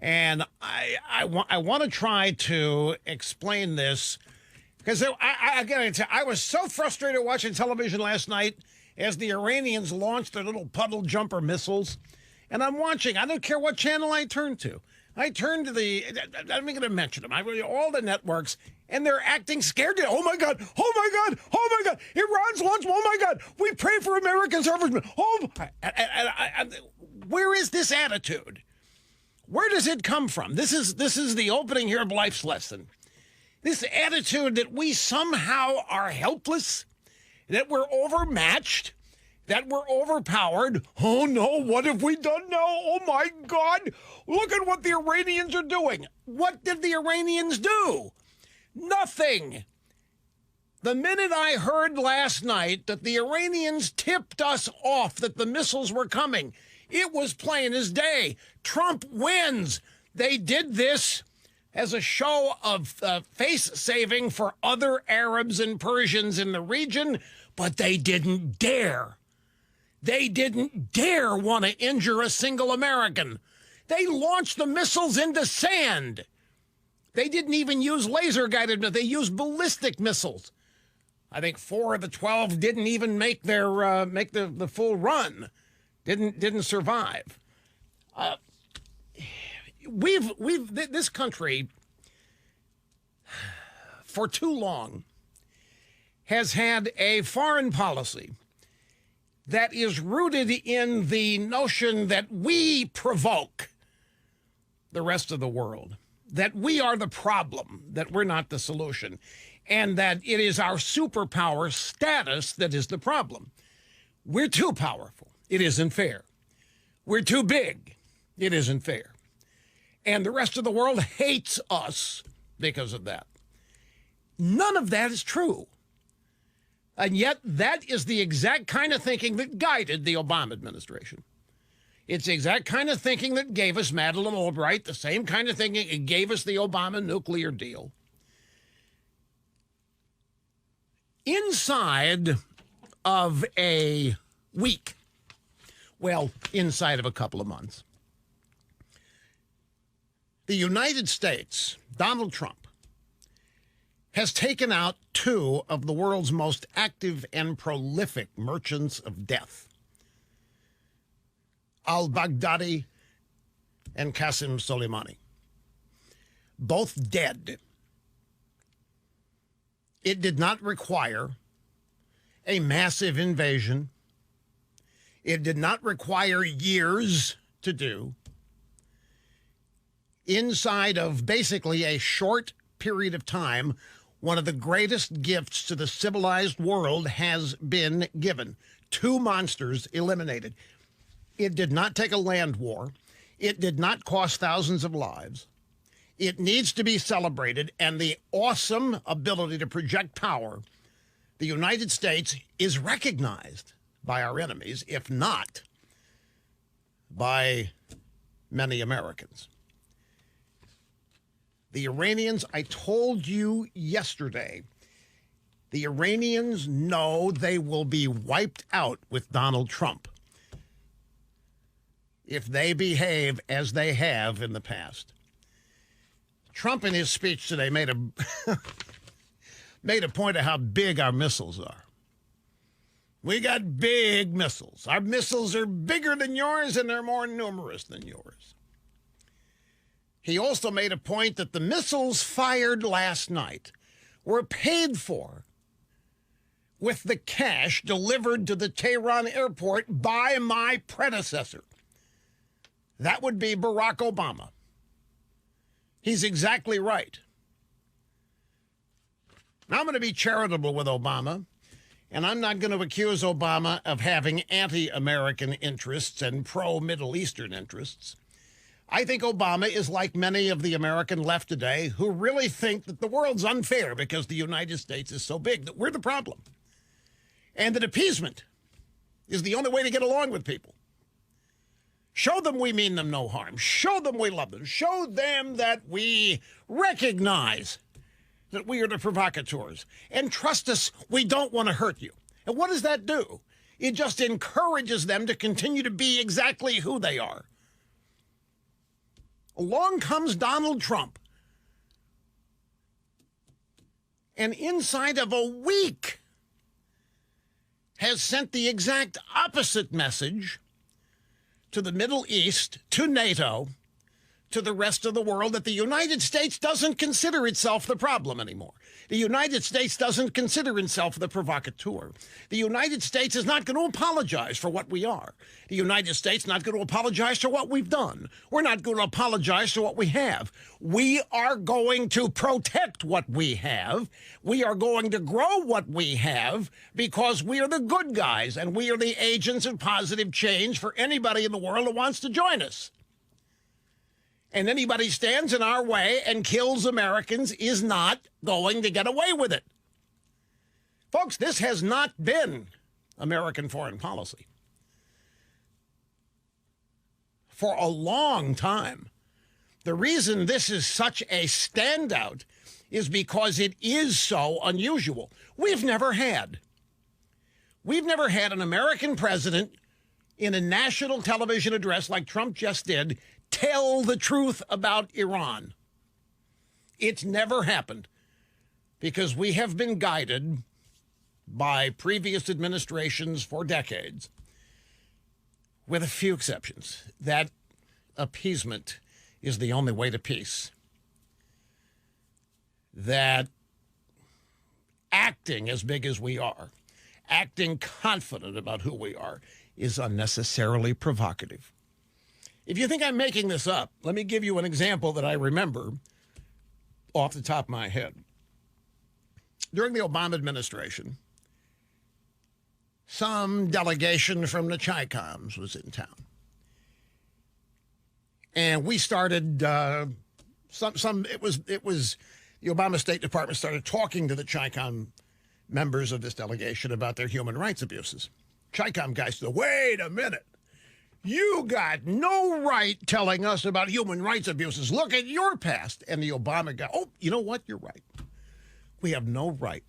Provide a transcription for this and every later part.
And I want to try to explain this because I was so frustrated watching television last night as the Iranians launched their little puddle jumper missiles. And I'm watching. I don't care what channel I turn to. I turn to I'm not even going to mention them. All the networks, and they're acting scared. Oh, my God. Oh, my God. Oh, my God. Iran's launched. Oh, my God. We pray for American servicemen. Oh, where is this attitude? Where does it come from? This is the opening here of Life's Lesson. This attitude that we somehow are helpless, that we're overmatched, that we're overpowered. Oh, no, what have we done now? Oh, my God. Look at what the Iranians are doing. What did the Iranians do? Nothing. The minute I heard last night that the Iranians tipped us off that the missiles were coming, it was plain as day. Trump wins. They did this as a show of face-saving for other Arabs and Persians in the region, but they didn't dare. They didn't dare want to injure a single American. They launched the missiles into sand. They didn't even use laser-guided missiles. They used ballistic missiles. I think 4 of the 12 didn't even make their make the full run. Didn't survive. This country for too long has had a foreign policy that is rooted in the notion that we provoke the rest of the world, that we are the problem, that we're not the solution, and that it is our superpower status that is the problem. We're too powerful. It isn't fair. We're too big. It isn't fair. And the rest of the world hates us because of that. None of that is true. And yet that is the exact kind of thinking that guided the Obama administration. It's the exact kind of thinking that gave us Madeleine Albright, the same kind of thinking that gave us the Obama nuclear deal. Inside of a week, well, inside of a couple of months, the United States, Donald Trump, has taken out 2 of the world's most active and prolific merchants of death, al-Baghdadi and Qasem Soleimani, both dead. It did not require a massive invasion. It did not require years to do. Inside of basically a short period of time, one of the greatest gifts to the civilized world has been given. 2 monsters eliminated. It did not take a land war. It did not cost thousands of lives. It needs to be celebrated, and the awesome ability to project power, the United States is recognized by our enemies, if not by many Americans. The Iranians, I told you yesterday, the Iranians know they will be wiped out with Donald Trump if they behave as they have in the past. Trump in his speech today made a point of how big our missiles are. We got big missiles. Our missiles are bigger than yours, and they're more numerous than yours. He also made a point that the missiles fired last night were paid for with the cash delivered to the Tehran airport by my predecessor. That would be Barack Obama. He's exactly right. Now, I'm going to be charitable with Obama, and I'm not going to accuse Obama of having anti-American interests and pro-Middle Eastern interests. I think Obama is like many of the American left today who really think that the world's unfair because the United States is so big, that we're the problem. And that appeasement is the only way to get along with people. Show them we mean them no harm. Show them we love them. Show them that we recognize that we are the provocateurs. And trust us, we don't want to hurt you. And what does that do? It just encourages them to continue to be exactly who they are. Along comes Donald Trump. And inside of a week has sent the exact opposite message to the Middle East, to NATO, to the rest of the world, that the United States doesn't consider itself the problem anymore. The United States doesn't consider itself the provocateur. The United States is not going to apologize for what we are. The United States is not going to apologize for what we've done. We're not going to apologize for what we have. We are going to protect what we have. We are going to grow what we have because we are the good guys and we are the agents of positive change for anybody in the world who wants to join us. And anybody stands in our way and kills Americans is not going to get away with it. Folks, this has not been American foreign policy. For a long time, the reason this is such a standout is because it is so unusual. We've never had an American president in a national television address like Trump just did tell the truth about Iran. It's never happened because we have been guided by previous administrations for decades, with a few exceptions, that appeasement is the only way to peace. That acting as big as we are, acting confident about who we are, is unnecessarily provocative. If you think I'm making this up, let me give you an example that I remember off the top of my head. During the Obama administration, some delegation from the Chi-Coms was in town. And we started, it was the Obama State Department started talking to the Chi-Com members of this delegation about their human rights abuses. Chi-Com guys said, wait a minute. You got no right telling us about human rights abuses. Look at your past. And the Obama guy, oh, you know what? You're right. We have no right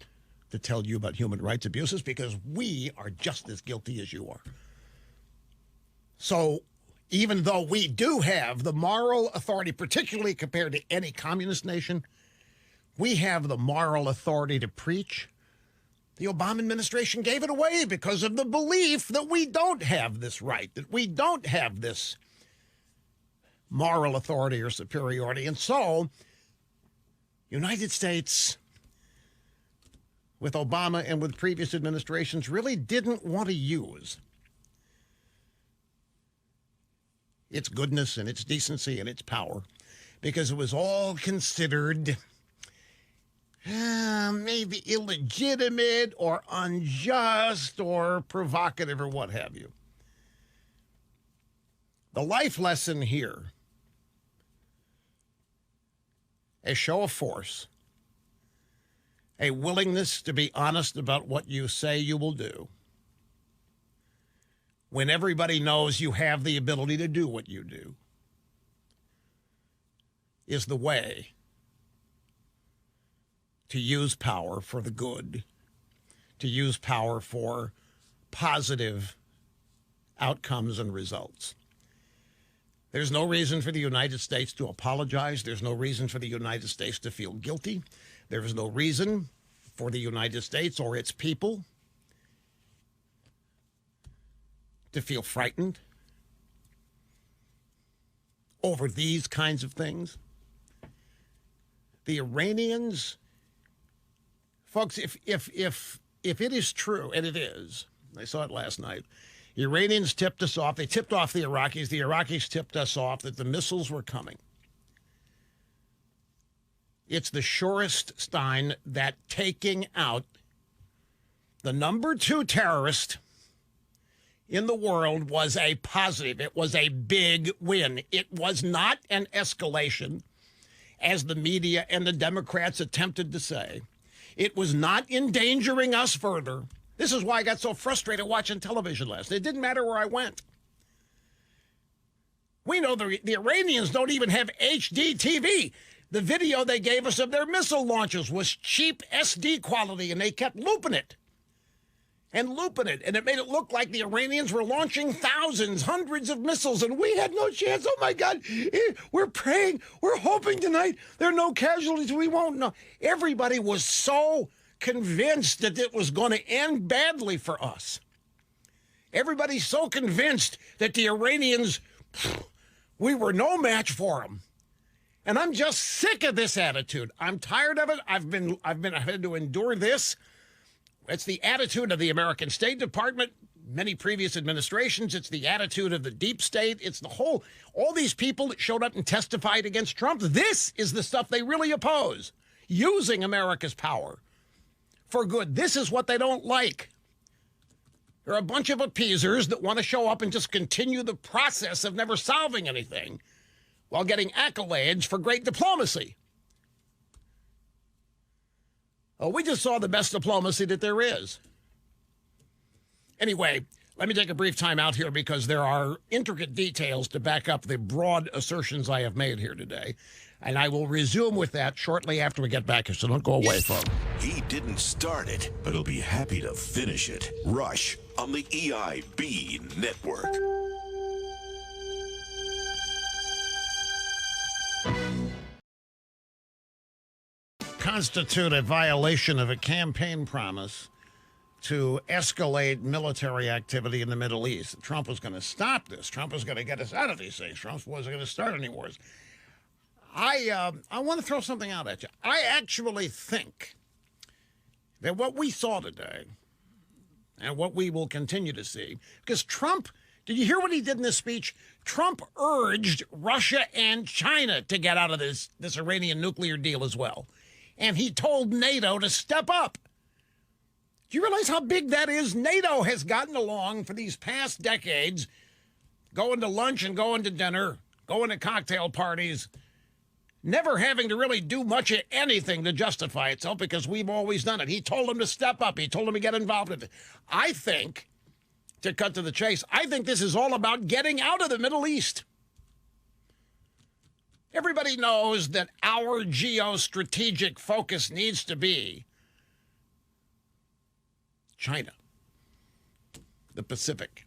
to tell you about human rights abuses because we are just as guilty as you are. So even though we do have the moral authority, particularly compared to any communist nation, we have the moral authority to preach. The Obama administration gave it away because of the belief that we don't have this right, that we don't have this moral authority or superiority. And so, United States, with Obama and with previous administrations, really didn't want to use its goodness and its decency and its power because it was all considered maybe illegitimate or unjust or provocative or what have you. The life lesson here, a show of force, a willingness to be honest about what you say you will do, when everybody knows you have the ability to do what you do, is the way to use power for the good, to use power for positive outcomes and results. There's no reason for the United States to apologize. There's no reason for the United States to feel guilty. There is no reason for the United States or its people to feel frightened over these kinds of things. The Iranians, folks, if it is true, and it is, I saw it last night, the Iranians tipped us off. They tipped off the Iraqis. The Iraqis tipped us off that the missiles were coming. It's the surest sign that taking out the number 2 terrorist in the world was a positive. It was a big win. It was not an escalation, as the media and the Democrats attempted to say. It was not endangering us further. This is why I got so frustrated watching television last night. It didn't matter where I went. We know the Iranians don't even have HD TV. The video they gave us of their missile launches was cheap SD quality, and they kept looping it. and looping it. And it made it look like the Iranians were launching thousands, hundreds of missiles, and we had no chance. Oh, my God. We're praying. We're hoping tonight there are no casualties. We won't know. Everybody was so convinced that it was going to end badly for us. Everybody's so convinced that the Iranians, we were no match for them. And I'm just sick of this attitude. I'm tired of it. I've had to endure this. It's the attitude of the American State Department, many previous administrations. It's the attitude of the deep state. It's all these people that showed up and testified against Trump. This is the stuff they really oppose, using America's power for good. This is what they don't like. They're a bunch of appeasers that want to show up and just continue the process of never solving anything while getting accolades for great diplomacy. Oh, we just saw the best diplomacy that there is. Anyway, let me take a brief time out here because there are intricate details to back up the broad assertions I have made here today. And I will resume with that shortly after we get back here, so don't go away, folks. He didn't start it, but he'll be happy to finish it. Rush on the EIB Network. Constitute a violation of a campaign promise to escalate military activity in the Middle East. Trump was going to stop this. Trump was going to get us out of these things. Trump wasn't going to start any wars. I want to throw something out at you. I actually think that what we saw today and what we will continue to see, because Trump, did you hear what he did in this speech? Trump urged Russia and China to get out of this Iranian nuclear deal as well. And he told NATO to step up. Do you realize how big that is? NATO has gotten along for these past decades, going to lunch and going to dinner, going to cocktail parties, never having to really do much of anything to justify itself because we've always done it. He told them to step up. He told them to get involved in it. I think, to cut to the chase, I think this is all about getting out of the Middle East. Everybody knows that our geostrategic focus needs to be China, the Pacific.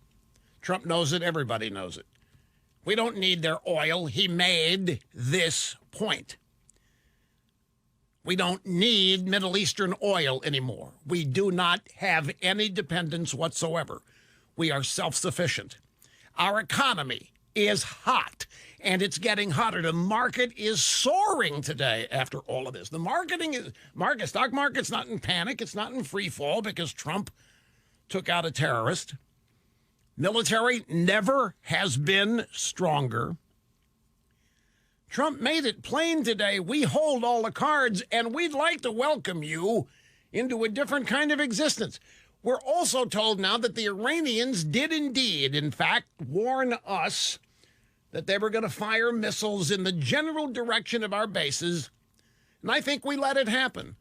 Trump knows it. Everybody knows it. We don't need their oil. He made this point. We don't need Middle Eastern oil anymore. We do not have any dependence whatsoever. We are self-sufficient. Our economy is hot, and it's getting hotter. The market is soaring today after all of this. The stock market's not in panic. It's not in free fall because Trump took out a terrorist. Military never has been stronger. Trump made it plain today, we hold all the cards, and we'd like to welcome you into a different kind of existence. We're also told now that the Iranians did indeed, in fact, warn us that they were going to fire missiles in the general direction of our bases, and I think we let it happen.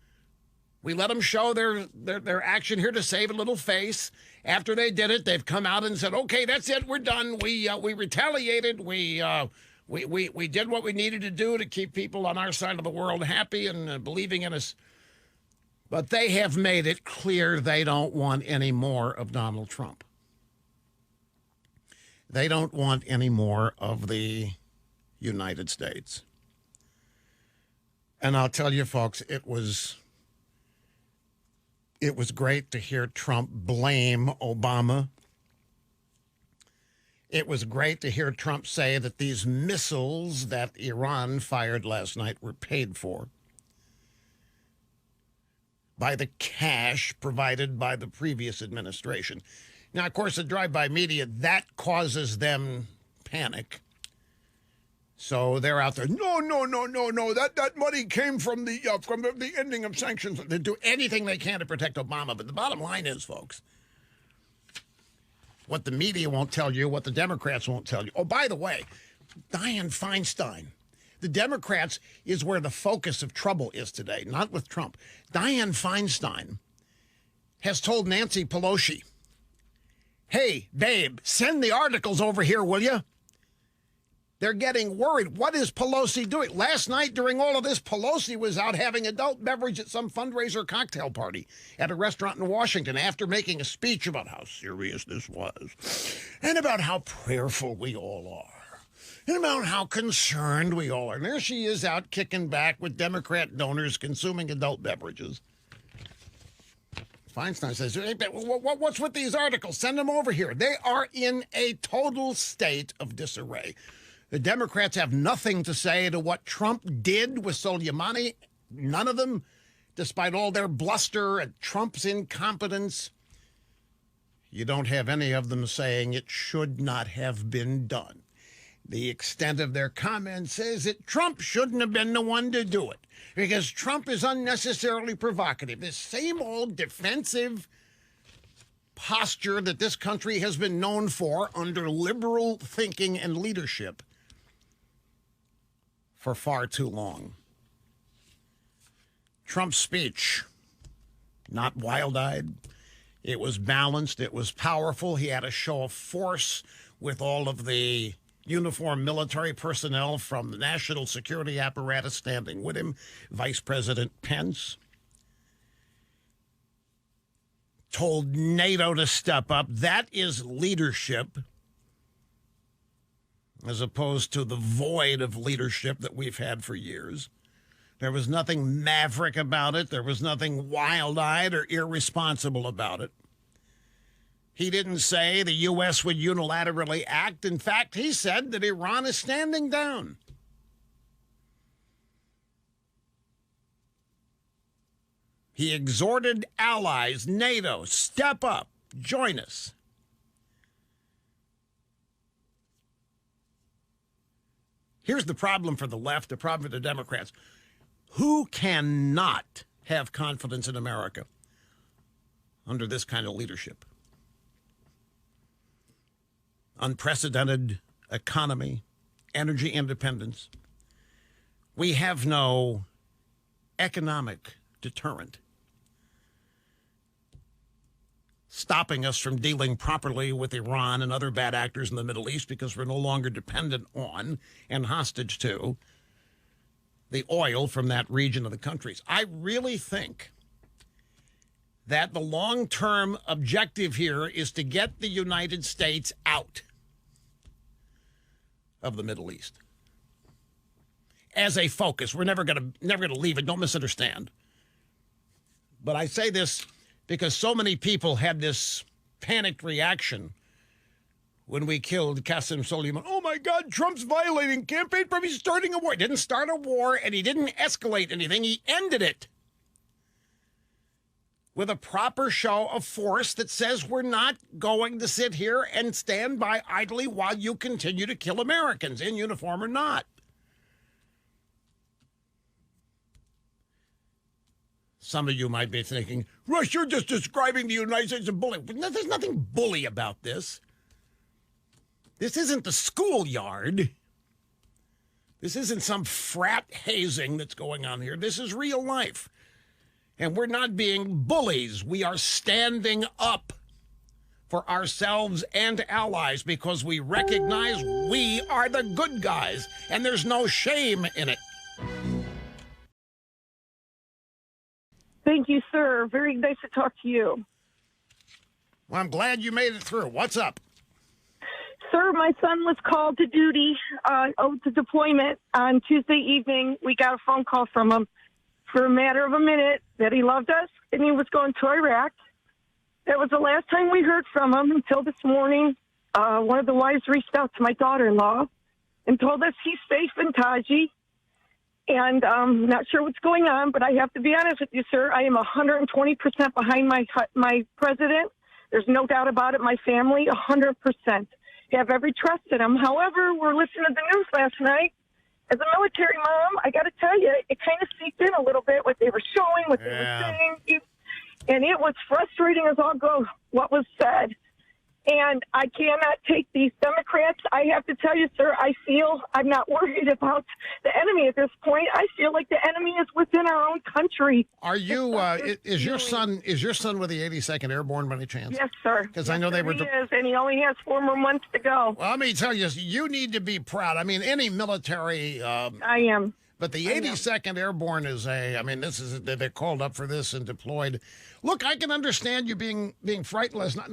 We let them show their action here to save a little face. After they did it, they've come out and said, okay, that's it, we're done. We retaliated. We did what we needed to do to keep people on our side of the world happy and believing in us. But they have made it clear they don't want any more of Donald Trump. They don't want any more of the United States. And I'll tell you, folks, it was great to hear Trump blame Obama. It was great to hear Trump say that these missiles that Iran fired last night were paid for by the cash provided by the previous administration. Now, of course, the drive-by media, that causes them panic. So they're out there, no, that money came from the ending of sanctions. They do anything they can to protect Obama. But the bottom line is, folks, what the media won't tell you, what the Democrats won't tell you. Oh, by the way, Dianne Feinstein. The Democrats is where the focus of trouble is today, not with Trump. Dianne Feinstein has told Nancy Pelosi, hey, babe, send the articles over here, will you? They're getting worried. What is Pelosi doing? Last night, during all of this, Pelosi was out having adult beverage at some fundraiser cocktail party at a restaurant in Washington after making a speech about how serious this was and about how prayerful we all are and about how concerned we all are. And there she is out kicking back with Democrat donors consuming adult beverages. Feinstein says, hey, what's with these articles? Send them over here. They are in a total state of disarray. The Democrats have nothing to say to what Trump did with Soleimani. None of them, despite all their bluster at Trump's incompetence. You don't have any of them saying it should not have been done. The extent of their comments is that Trump shouldn't have been the one to do it because Trump is unnecessarily provocative. This same old defensive posture that this country has been known for under liberal thinking and leadership for far too long. Trump's speech, not wild-eyed. It was balanced. It was powerful. He had a show of force with all of the uniformed military personnel from the national security apparatus standing with him. Vice President Pence told NATO to step up. That is leadership, as opposed to the void of leadership that we've had for years. There was nothing maverick about it. There was nothing wild-eyed or irresponsible about it. He didn't say the U.S. would unilaterally act. In fact, he said that Iran is standing down. He exhorted allies, NATO, step up, join us. Here's the problem for the left, the problem for the Democrats. Who cannot have confidence in America under this kind of leadership? Unprecedented economy, energy independence. We have no economic deterrent stopping us from dealing properly with Iran and other bad actors in the Middle East because we're no longer dependent on and hostage to the oil from that region of the countries. I really think that the long-term objective here is to get the United States out of the Middle East as a focus. We're never going to leave it. Don't misunderstand. But I say this because so many people had this panicked reaction when we killed Qasem Soleimani. Oh, my God, Trump's violating campaign permit. He's starting a war. He didn't start a war, and he didn't escalate anything. He ended it with a proper show of force that says we're not going to sit here and stand by idly while you continue to kill Americans, in uniform or not. Some of you might be thinking, Rush, you're just describing the United States as a bully. There's nothing bully about this. This isn't the schoolyard. This isn't some frat hazing that's going on here. This is real life. And we're not being bullies. We are standing up for ourselves and allies because we recognize we are the good guys, and there's no shame in it. Thank you, sir. Very nice to talk to you. Well, I'm glad you made it through. What's up? Sir, my son was called to duty, to deployment on Tuesday evening. We got a phone call from him for a matter of a minute that he loved us and he was going to Iraq. That was the last time we heard from him until this morning. One of the wives reached out to my daughter-in-law and told us he's safe in Taji. And I'm not sure what's going on, but I have to be honest with you, sir. I am 120% behind my president. There's no doubt about it. My family, 100%. Have every trust in him. However, we're listening to the news last night. As a military mom, I got to tell you, it kind of seeped in a little bit what they were showing, what they were saying. And it was frustrating as all goes, what was said. And I cannot take these Democrats. I have to tell you, sir, I'm not worried about the enemy at this point. I feel like the enemy is within our own country. Are you? Is your son with the 82nd Airborne by any chance? Yes, sir. Because I know they were. He is, and he only has 4 more months to go. Well, let me tell you, you need to be proud. I mean, any military. I am. But the 82nd Airborne is they're called up for this and deployed. Look, I can understand you being frightened last night.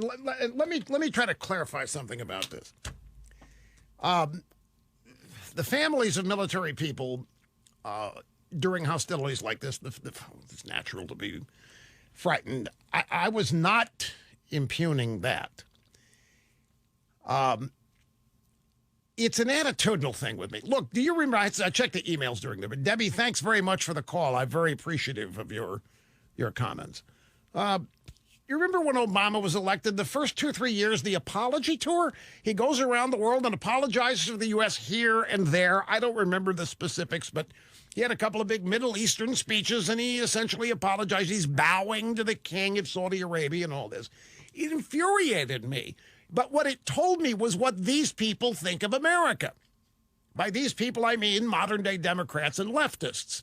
Let me try to clarify something about this. The families of military people during hostilities like this, it's natural to be frightened. I was not impugning that. It's an attitudinal thing with me. Look, do you remember? I checked the emails during there, but Debbie, thanks very much for the call. I'm very appreciative of your comments. You remember when Obama was elected, the first 2-3 years, the apology tour? He goes around the world and apologizes to the U.S. here and there. I don't remember the specifics, but he had a couple of big Middle Eastern speeches, and he essentially apologized. He's bowing to the king of Saudi Arabia and all this. It infuriated me. But what it told me was what these people think of America. By these people, I mean modern-day Democrats and leftists.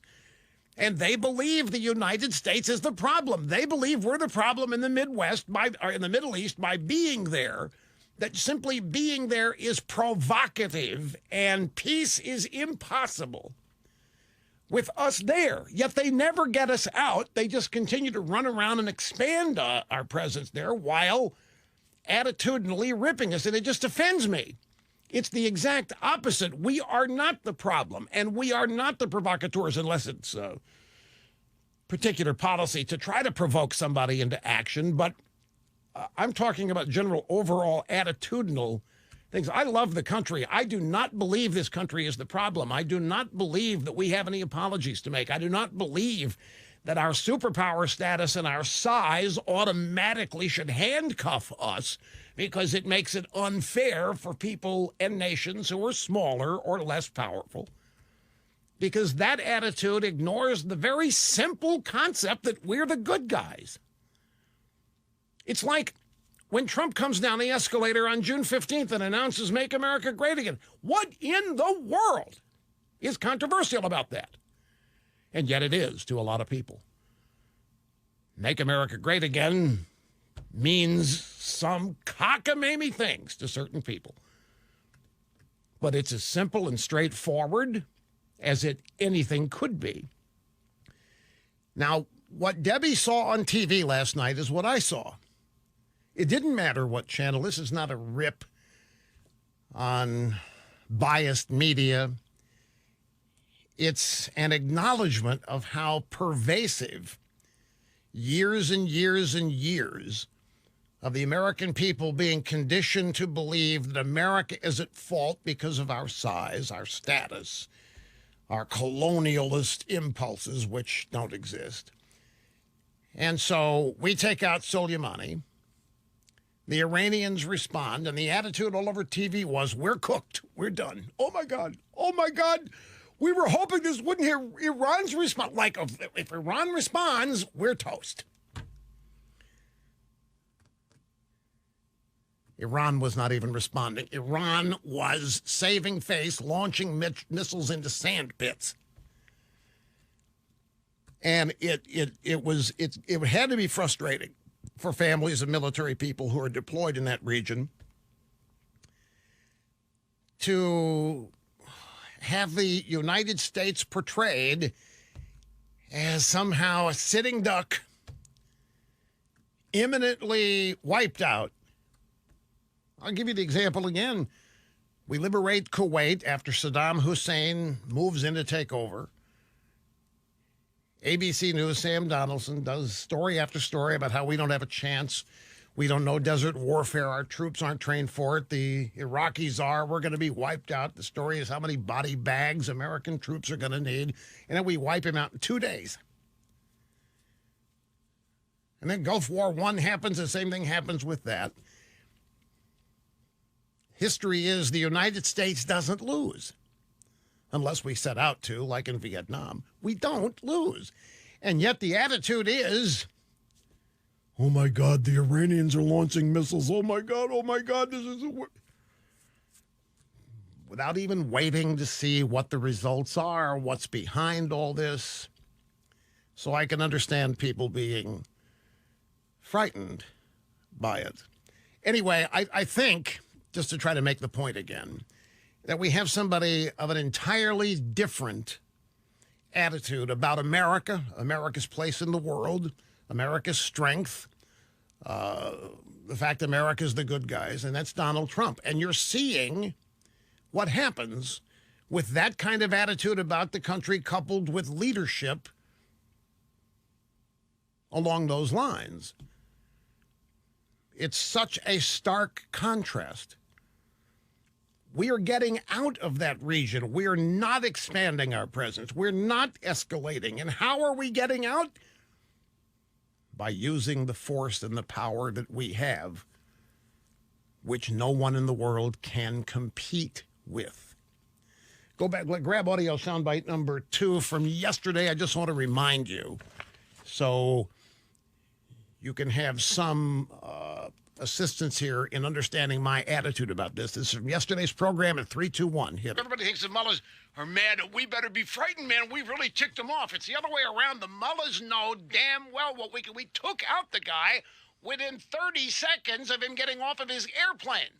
And they believe the United States is the problem. They believe we're the problem in the Midwest, or in the Middle East, by being there, that simply being there is provocative and peace is impossible with us there. Yet they never get us out. They just continue to run around and expand our presence there while attitudinally ripping us, and it just offends me. It's the exact opposite. We are not the problem, and we are not the provocateurs unless it's a particular policy to try to provoke somebody into action. But I'm talking about general overall attitudinal things. I love the country. I do not believe this country is the problem. I do not believe that we have any apologies to make. I do not believe that our superpower status and our size automatically should handcuff us because it makes it unfair for people and nations who are smaller or less powerful. Because that attitude ignores the very simple concept that we're the good guys. It's like when Trump comes down the escalator on June 15th and announces Make America Great Again. What in the world is controversial about that? And yet it is to a lot of people. Make America Great Again means some cockamamie things to certain people. But it's as simple and straightforward as anything could be. Now, what Debbie saw on TV last night is what I saw. It didn't matter what channel. This is not a rip on biased media. It's an acknowledgement of how pervasive years and years and years of the American people being conditioned to believe that America is at fault because of our size, our status, our colonialist impulses, which don't exist. And so we take out Soleimani. The Iranians respond, and the attitude all over TV was, we're cooked. We're done. Oh, my God. Oh, my God. We were hoping this wouldn't hear Iran's response. Like, if Iran responds, we're toast. Iran was not even responding. Iran was saving face, launching missiles into sand pits. And it had to be frustrating for families of military people who are deployed in that region to have the United States portrayed as somehow a sitting duck, imminently wiped out. I'll give you the example again. We liberate Kuwait after Saddam Hussein moves in to take over. ABC News, Sam Donaldson, does story after story about how we don't have a chance. We don't know desert warfare. Our troops aren't trained for it. The Iraqis are. We're going to be wiped out. The story is how many body bags American troops are going to need. And then we wipe them out in 2 days. And then Gulf War I happens. The same thing happens with that. History is the United States doesn't lose. Unless we set out to, like in Vietnam. We don't lose. And yet the attitude is, Oh my God, the Iranians are launching missiles. Oh my God, this is without even waiting to see what the results are, what's behind all this. So I can understand people being frightened by it. Anyway, I think, just to try to make the point again, that we have somebody of an entirely different attitude about America, America's place in the world, America's strength, the fact America's the good guys, and that's Donald Trump. And you're seeing what happens with that kind of attitude about the country coupled with leadership along those lines. It's such a stark contrast. We are getting out of that region. We are not expanding our presence. We're not escalating. And how are we getting out? By using the force and the power that we have, which no one in the world can compete with. Go back, grab audio soundbite number 2 from yesterday. I just want to remind you, so you can have some assistance here in understanding my attitude about this. This is from yesterday's program at 321. Hit it. Everybody thinks the mullahs are mad. We better be frightened, man. We really ticked them off. It's the other way around. The mullahs know damn well what we took out the guy within 30 seconds of him getting off of his airplane.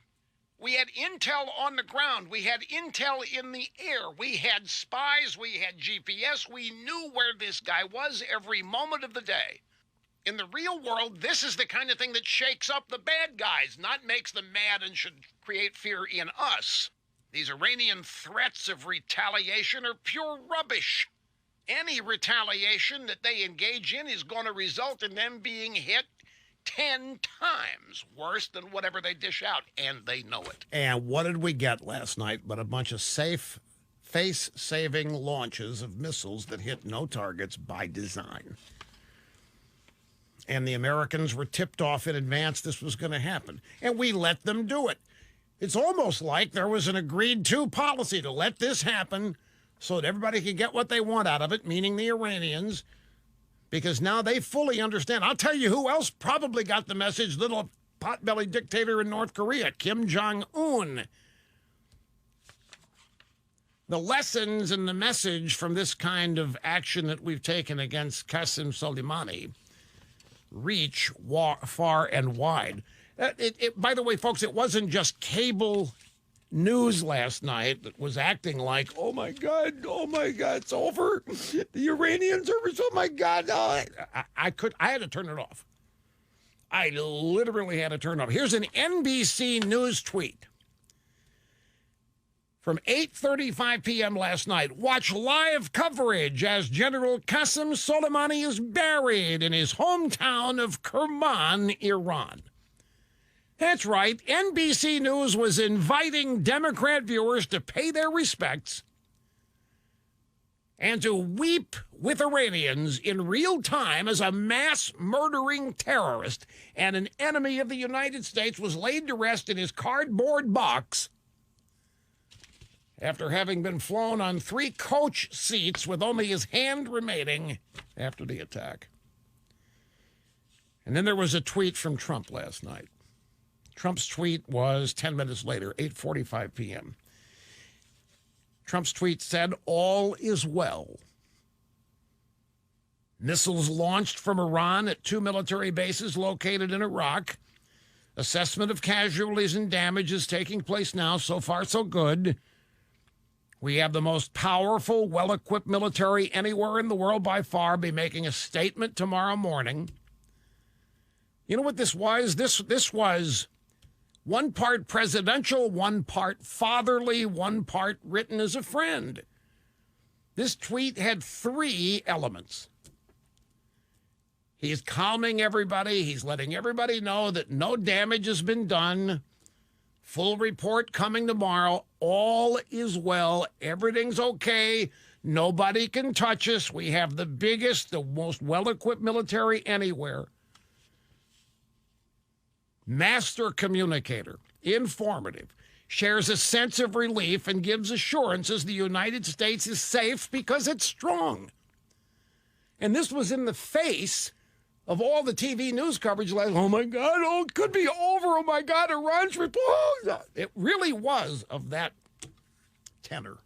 We had intel on the ground. We had intel in the air. We had spies. We had GPS. We knew where this guy was every moment of the day. In the real world, this is the kind of thing that shakes up the bad guys, not makes them mad and should create fear in us. These Iranian threats of retaliation are pure rubbish. Any retaliation that they engage in is going to result in them being hit 10 times worse than whatever they dish out, and they know it. And what did we get last night but a bunch of safe, face-saving launches of missiles that hit no targets by design? And the Americans were tipped off in advance this was going to happen. And we let them do it. It's almost like there was an agreed-to policy to let this happen so that everybody could get what they want out of it, meaning the Iranians, because now they fully understand. I'll tell you who else probably got the message, little potbelly dictator in North Korea, Kim Jong-un. The lessons and the message from this kind of action that we've taken against Qasem Soleimani reach far and wide. By the way, folks, it wasn't just cable news last night that was acting like, oh my God, it's over. The Iranians are, oh my God. I had to turn it off. I literally had to turn it off. Here's an NBC News tweet from 8:35 p.m. last night. Watch live coverage as General Qasem Soleimani is buried in his hometown of Kerman, Iran. That's right. NBC News was inviting Democrat viewers to pay their respects and to weep with Iranians in real time as a mass murdering terrorist and an enemy of the United States was laid to rest in his cardboard box after having been flown on 3 coach seats with only his hand remaining after the attack. And then there was a tweet from Trump last night. Trump's tweet was 10 minutes later, 8:45 p.m. Trump's tweet said, "All is well." Missiles launched from Iran at 2 military bases located in Iraq. Assessment of casualties and damage is taking place now. So far, so good. We have the most powerful, well-equipped military anywhere in the world by far, be making a statement tomorrow morning. You know what this was? This was 1 part presidential, 1 part fatherly, 1 part written as a friend. This tweet had 3 elements. He's calming everybody. He's letting everybody know that no damage has been done. Full report coming tomorrow. All is well. Everything's okay. Nobody can touch us. We have the biggest, the most well-equipped military anywhere. Master communicator, informative, shares a sense of relief and gives assurances the United States is safe because it's strong. And this was in the face of all the TV news coverage, like, oh my God, oh, it could be over. Oh my God, Iran's report. It really was of that tenor.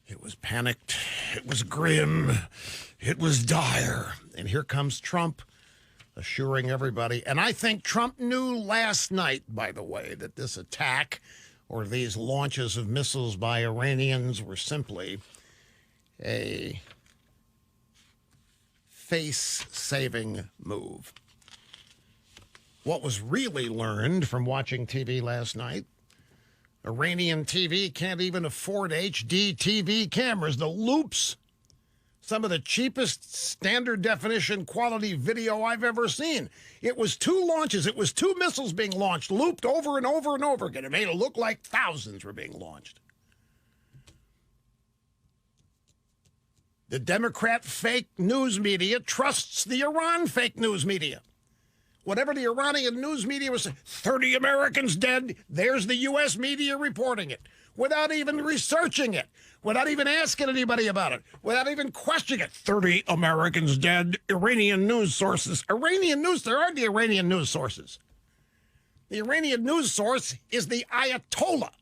It was panicked. It was grim. It was dire. And here comes Trump assuring everybody. And I think Trump knew last night, by the way, that this attack or these launches of missiles by Iranians were simply a face-saving move. What was really learned from watching TV last night, Iranian TV can't even afford HD TV cameras. The loops, some of the cheapest standard definition quality video I've ever seen. It was 2 launches. It was 2 missiles being launched, looped over and over and over again. It made it look like thousands were being launched. The Democrat fake news media trusts the Iran fake news media. Whatever the Iranian news media was saying, 30 Americans dead, there's the U.S. media reporting it, without even researching it, without even asking anybody about it, without even questioning it. 30 Americans dead, Iranian news sources. Iranian news, there aren't the Iranian news sources. The Iranian news source is the Ayatollah.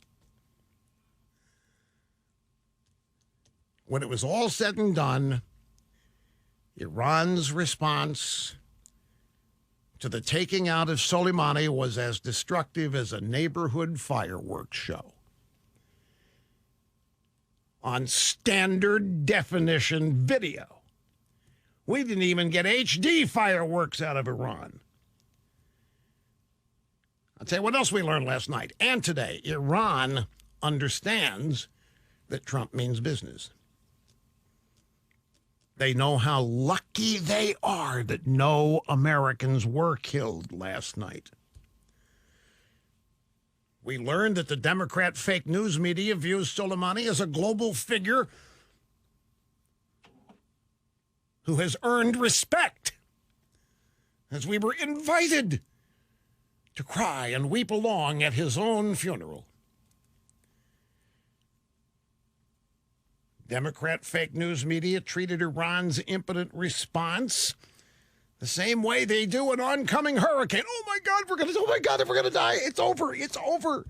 When it was all said and done, Iran's response to the taking out of Soleimani was as destructive as a neighborhood fireworks show. On standard definition video. We didn't even get HD fireworks out of Iran. I'll tell you what else we learned last night and today. Iran understands that Trump means business. They know how lucky they are that no Americans were killed last night. We learned that the Democrat fake news media views Soleimani as a global figure who has earned respect, as we were invited to cry and weep along at his own funeral. Democrat fake news media treated Iran's impotent response the same way they do an oncoming hurricane. Oh my God, we're going to die. It's over. It's over.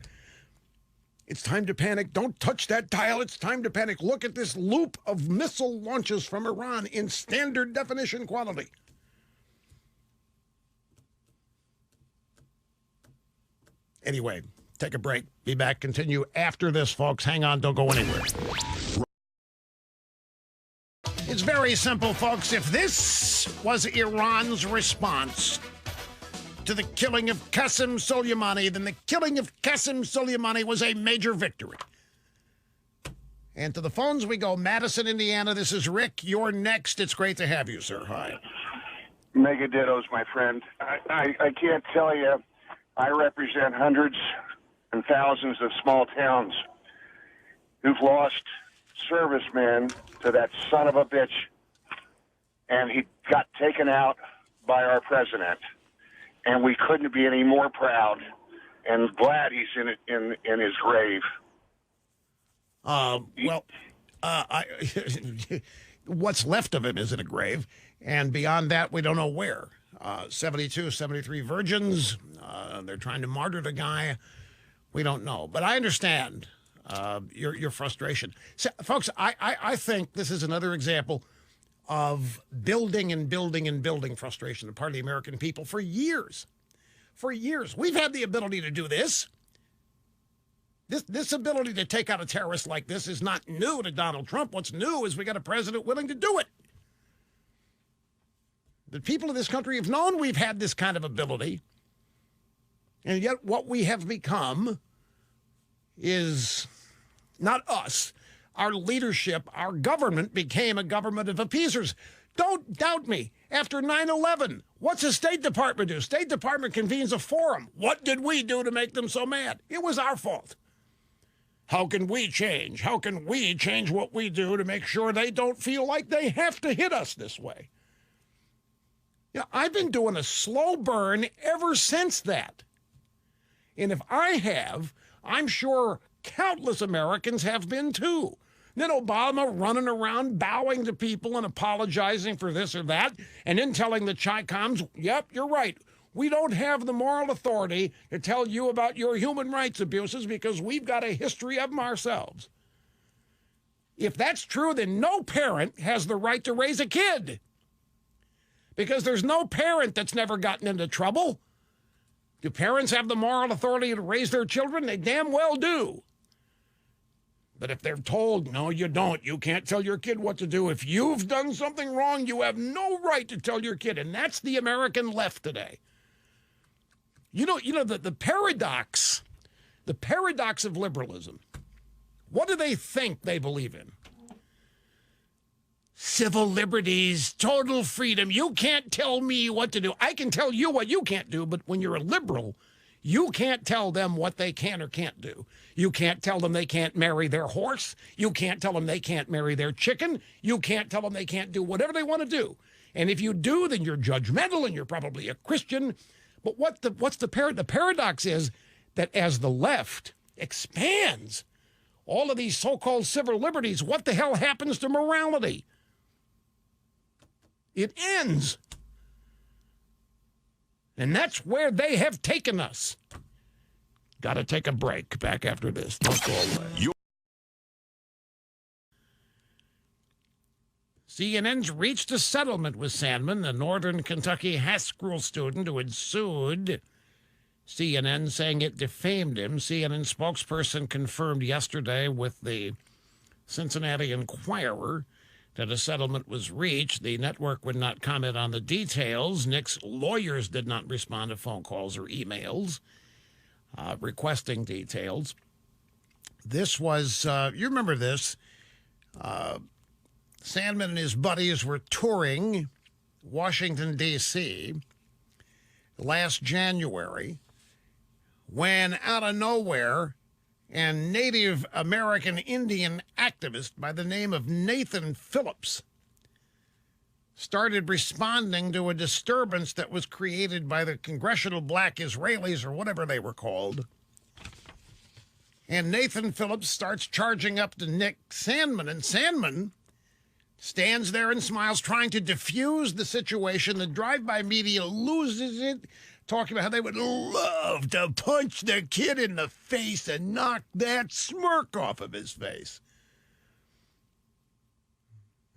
It's time to panic. Don't touch that dial. It's time to panic. Look at this loop of missile launches from Iran in standard definition quality. Anyway, take a break. Be back. Continue after this, folks. Hang on. Don't go anywhere. It's very simple, folks. If this was Iran's response to the killing of Qasem Soleimani, then the killing of Qasem Soleimani was a major victory. And to the phones we go. Madison, Indiana. This is Rick. You're next. It's great to have you, sir. Hi. Mega dittos, my friend. I can't tell you, I represent hundreds and thousands of small towns who've lost servicemen to that son of a bitch, and he got taken out by our president, and we couldn't be any more proud and glad he's in his grave. What's left of him is in a grave, and beyond that, we don't know where. 72, 73 virgins, they're trying to martyr the guy. We don't know, but I understand your frustration. So, folks, I think this is another example of building and building and building frustration on the part of the American people for years. For years. We've had the ability to do this. This ability to take out a terrorist like this is not new to Donald Trump. What's new is we got a president willing to do it. The people of this country have known we've had this kind of ability, and yet what we have become is not us. Our leadership, our government became a government of appeasers. Don't doubt me. After 9/11, what's the State Department do? State Department convenes a forum. What did we do to make them so mad? It was our fault. How can we change? How can we change what we do to make sure they don't feel like they have to hit us this way? You know, I've been doing a slow burn ever since that. And if I have, I'm sure countless Americans have been too. Then Obama running around bowing to people and apologizing for this or that, and then telling the Chi-Coms, yep, you're right. We don't have the moral authority to tell you about your human rights abuses because we've got a history of them ourselves. If that's true, then no parent has the right to raise a kid. Because there's no parent that's never gotten into trouble. Do parents have the moral authority to raise their children? They damn well do. But if they're told, no, you don't, you can't tell your kid what to do. If you've done something wrong, you have no right to tell your kid. And that's the American left today. You know the paradox of liberalism. What do they think they believe in? Civil liberties, total freedom. You can't tell me what to do. I can tell you what you can't do, but when you're a liberal, you can't tell them what they can or can't do. You can't tell them they can't marry their horse. You can't tell them they can't marry their chicken. You can't tell them they can't do whatever they want to do. And if you do, then you're judgmental and you're probably a Christian. But the paradox is that as the left expands all of these so-called civil liberties, what the hell happens to morality? It ends. And that's where they have taken us. Got to take a break. Back after this. Don't go away. CNN's reached a settlement with Sandmann, the Northern Kentucky Haskell student who had sued CNN, saying it defamed him. CNN spokesperson confirmed yesterday with the Cincinnati Enquirer that a settlement was reached. The network would not comment on the details. Nick's lawyers did not respond to phone calls or emails requesting details. This was, you remember this, Sandmann and his buddies were touring Washington, D.C. last January when out of nowhere a Native American Indian activist by the name of Nathan Phillips started responding to a disturbance that was created by the Congressional Black Israelis, or whatever they were called. And Nathan Phillips starts charging up to Nick Sandmann, and Sandmann stands there and smiles, trying to diffuse the situation. The drive-by media loses it, talking about how they would love to punch the kid in the face and knock that smirk off of his face.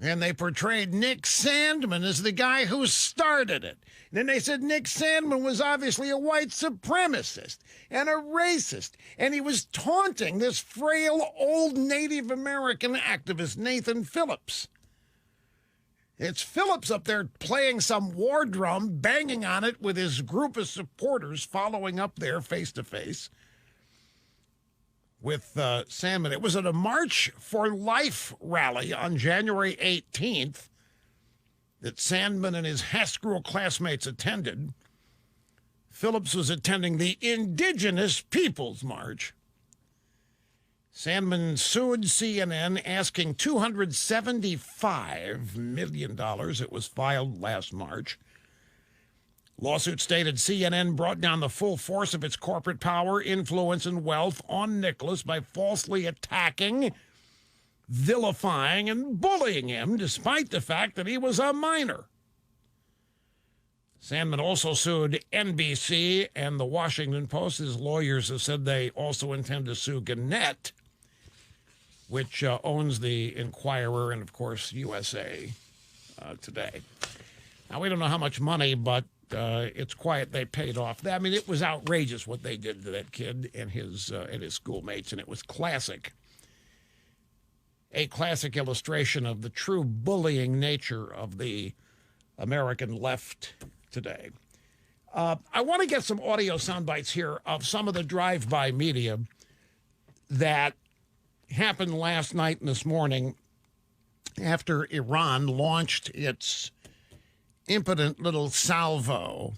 And they portrayed Nick Sandmann as the guy who started it. And then they said Nick Sandmann was obviously a white supremacist and a racist. And he was taunting this frail old Native American activist, Nathan Phillips. It's Phillips up there playing some war drum, banging on it with his group of supporters following up there face-to-face with Sandmann. It was at a March for Life rally on January 18th that Sandmann and his Haskell classmates attended. Phillips was attending the Indigenous Peoples March. Sandmann sued CNN, asking $275 million. It was filed last March. Lawsuit stated CNN brought down the full force of its corporate power, influence, and wealth on Nicholas by falsely attacking, vilifying, and bullying him, despite the fact that he was a minor. Sandmann also sued NBC and the Washington Post. His lawyers have said they also intend to sue Gannett, which owns the Enquirer and, of course, USA Today. Now, we don't know how much money, but it's quiet they paid off. I mean, it was outrageous what they did to that kid and his schoolmates, and it was classic. A classic illustration of the true bullying nature of the American left today. I want to get some audio sound bites here of some of the drive-by media that happened last night and this morning after Iran launched its impotent little salvo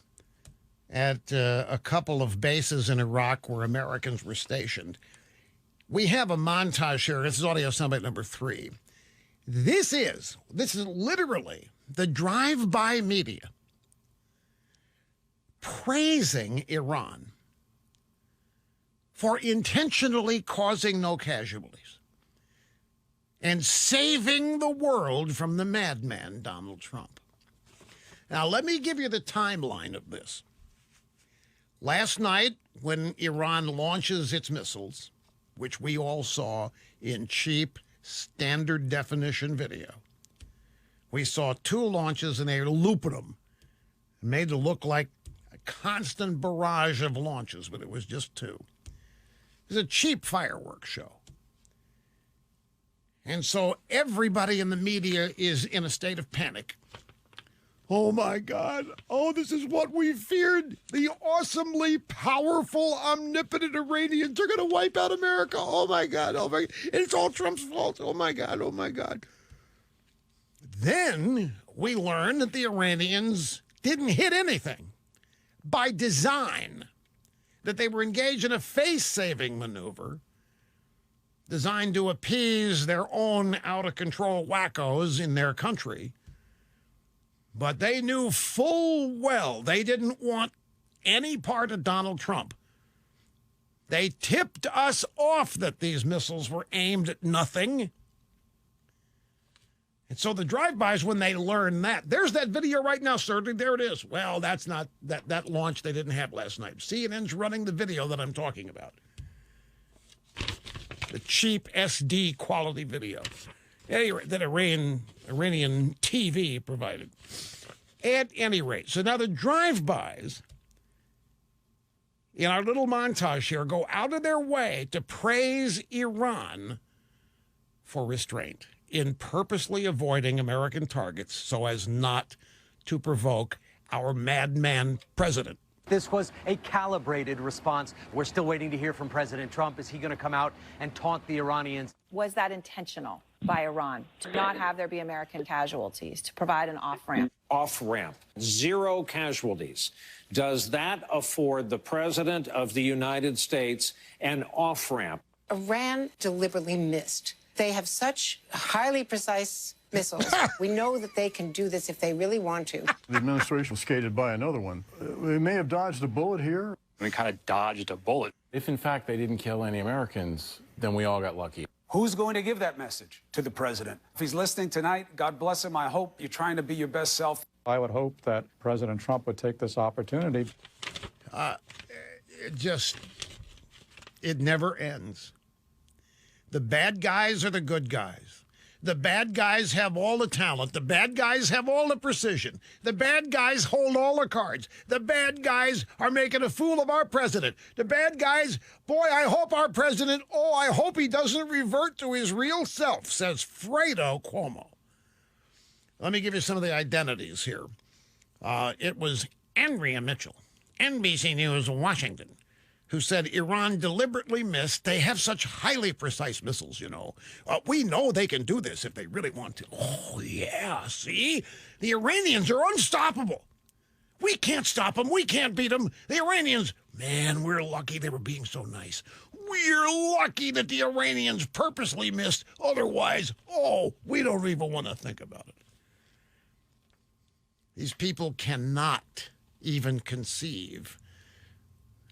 at a couple of bases in Iraq where Americans were stationed. We have a montage here. This is audio soundbite number 3. This is literally the drive-by media praising Iran for intentionally causing no casualties. and saving the world from the madman Donald Trump. Now, let me give you the timeline of this. Last night, when Iran launches its missiles, which we all saw in cheap, standard definition video, we saw 2 launches and they looped them, made it look like a constant barrage of launches, but it was just 2. It was a cheap fireworks show. And so everybody in the media is in a state of panic. Oh, my God. Oh, this is what we feared. The awesomely powerful, omnipotent Iranians are going to wipe out America. Oh, my God. Oh, my God. It's all Trump's fault. Oh, my God. Oh, my God. Then we learned that the Iranians didn't hit anything by design, that they were engaged in a face-saving maneuver designed to appease their own out-of-control wackos in their country. But they knew full well they didn't want any part of Donald Trump. They tipped us off that these missiles were aimed at nothing. And so the drive-bys, when they learned that, there's that video right now, sir. There it is. Well, that's not that launch they didn't have last night. CNN's running the video that I'm talking about. The cheap SD quality video that Iranian TV provided. At any rate, so now the drive-bys in our little montage here go out of their way to praise Iran for restraint in purposely avoiding American targets so as not to provoke our madman president. This was a calibrated response. We're still waiting to hear from President Trump. Is he going to come out and taunt the Iranians? Was that intentional by Iran to not have there be American casualties, to provide an off-ramp? Off-ramp, 0 casualties. Does that afford the President of the United States an off-ramp? Iran deliberately missed. They have such highly precise missiles. We know that they can do this if they really want to. The administration skated by another one. They may have dodged a bullet here. We kind of dodged a bullet. If, in fact, they didn't kill any Americans, then we all got lucky. Who's going to give that message to the president? If he's listening tonight, God bless him. I hope you're trying to be your best self. I would hope that President Trump would take this opportunity. It never ends. The bad guys are the good guys. The bad guys have all the talent. The bad guys have all the precision. The bad guys hold all the cards. The bad guys are making a fool of our president. The bad guys, boy, I hope our president, I hope he doesn't revert to his real self, says Fredo Cuomo. Let me give you some of the identities here. It was Andrea Mitchell, NBC News, Washington, who said Iran deliberately missed. They have such highly precise missiles, you know. We know they can do this if they really want to. Oh, yeah, see? The Iranians are unstoppable. We can't stop them. We can't beat them. The Iranians, man, we're lucky they were being so nice. We're lucky that the Iranians purposely missed. Otherwise, we don't even want to think about it. These people cannot even conceive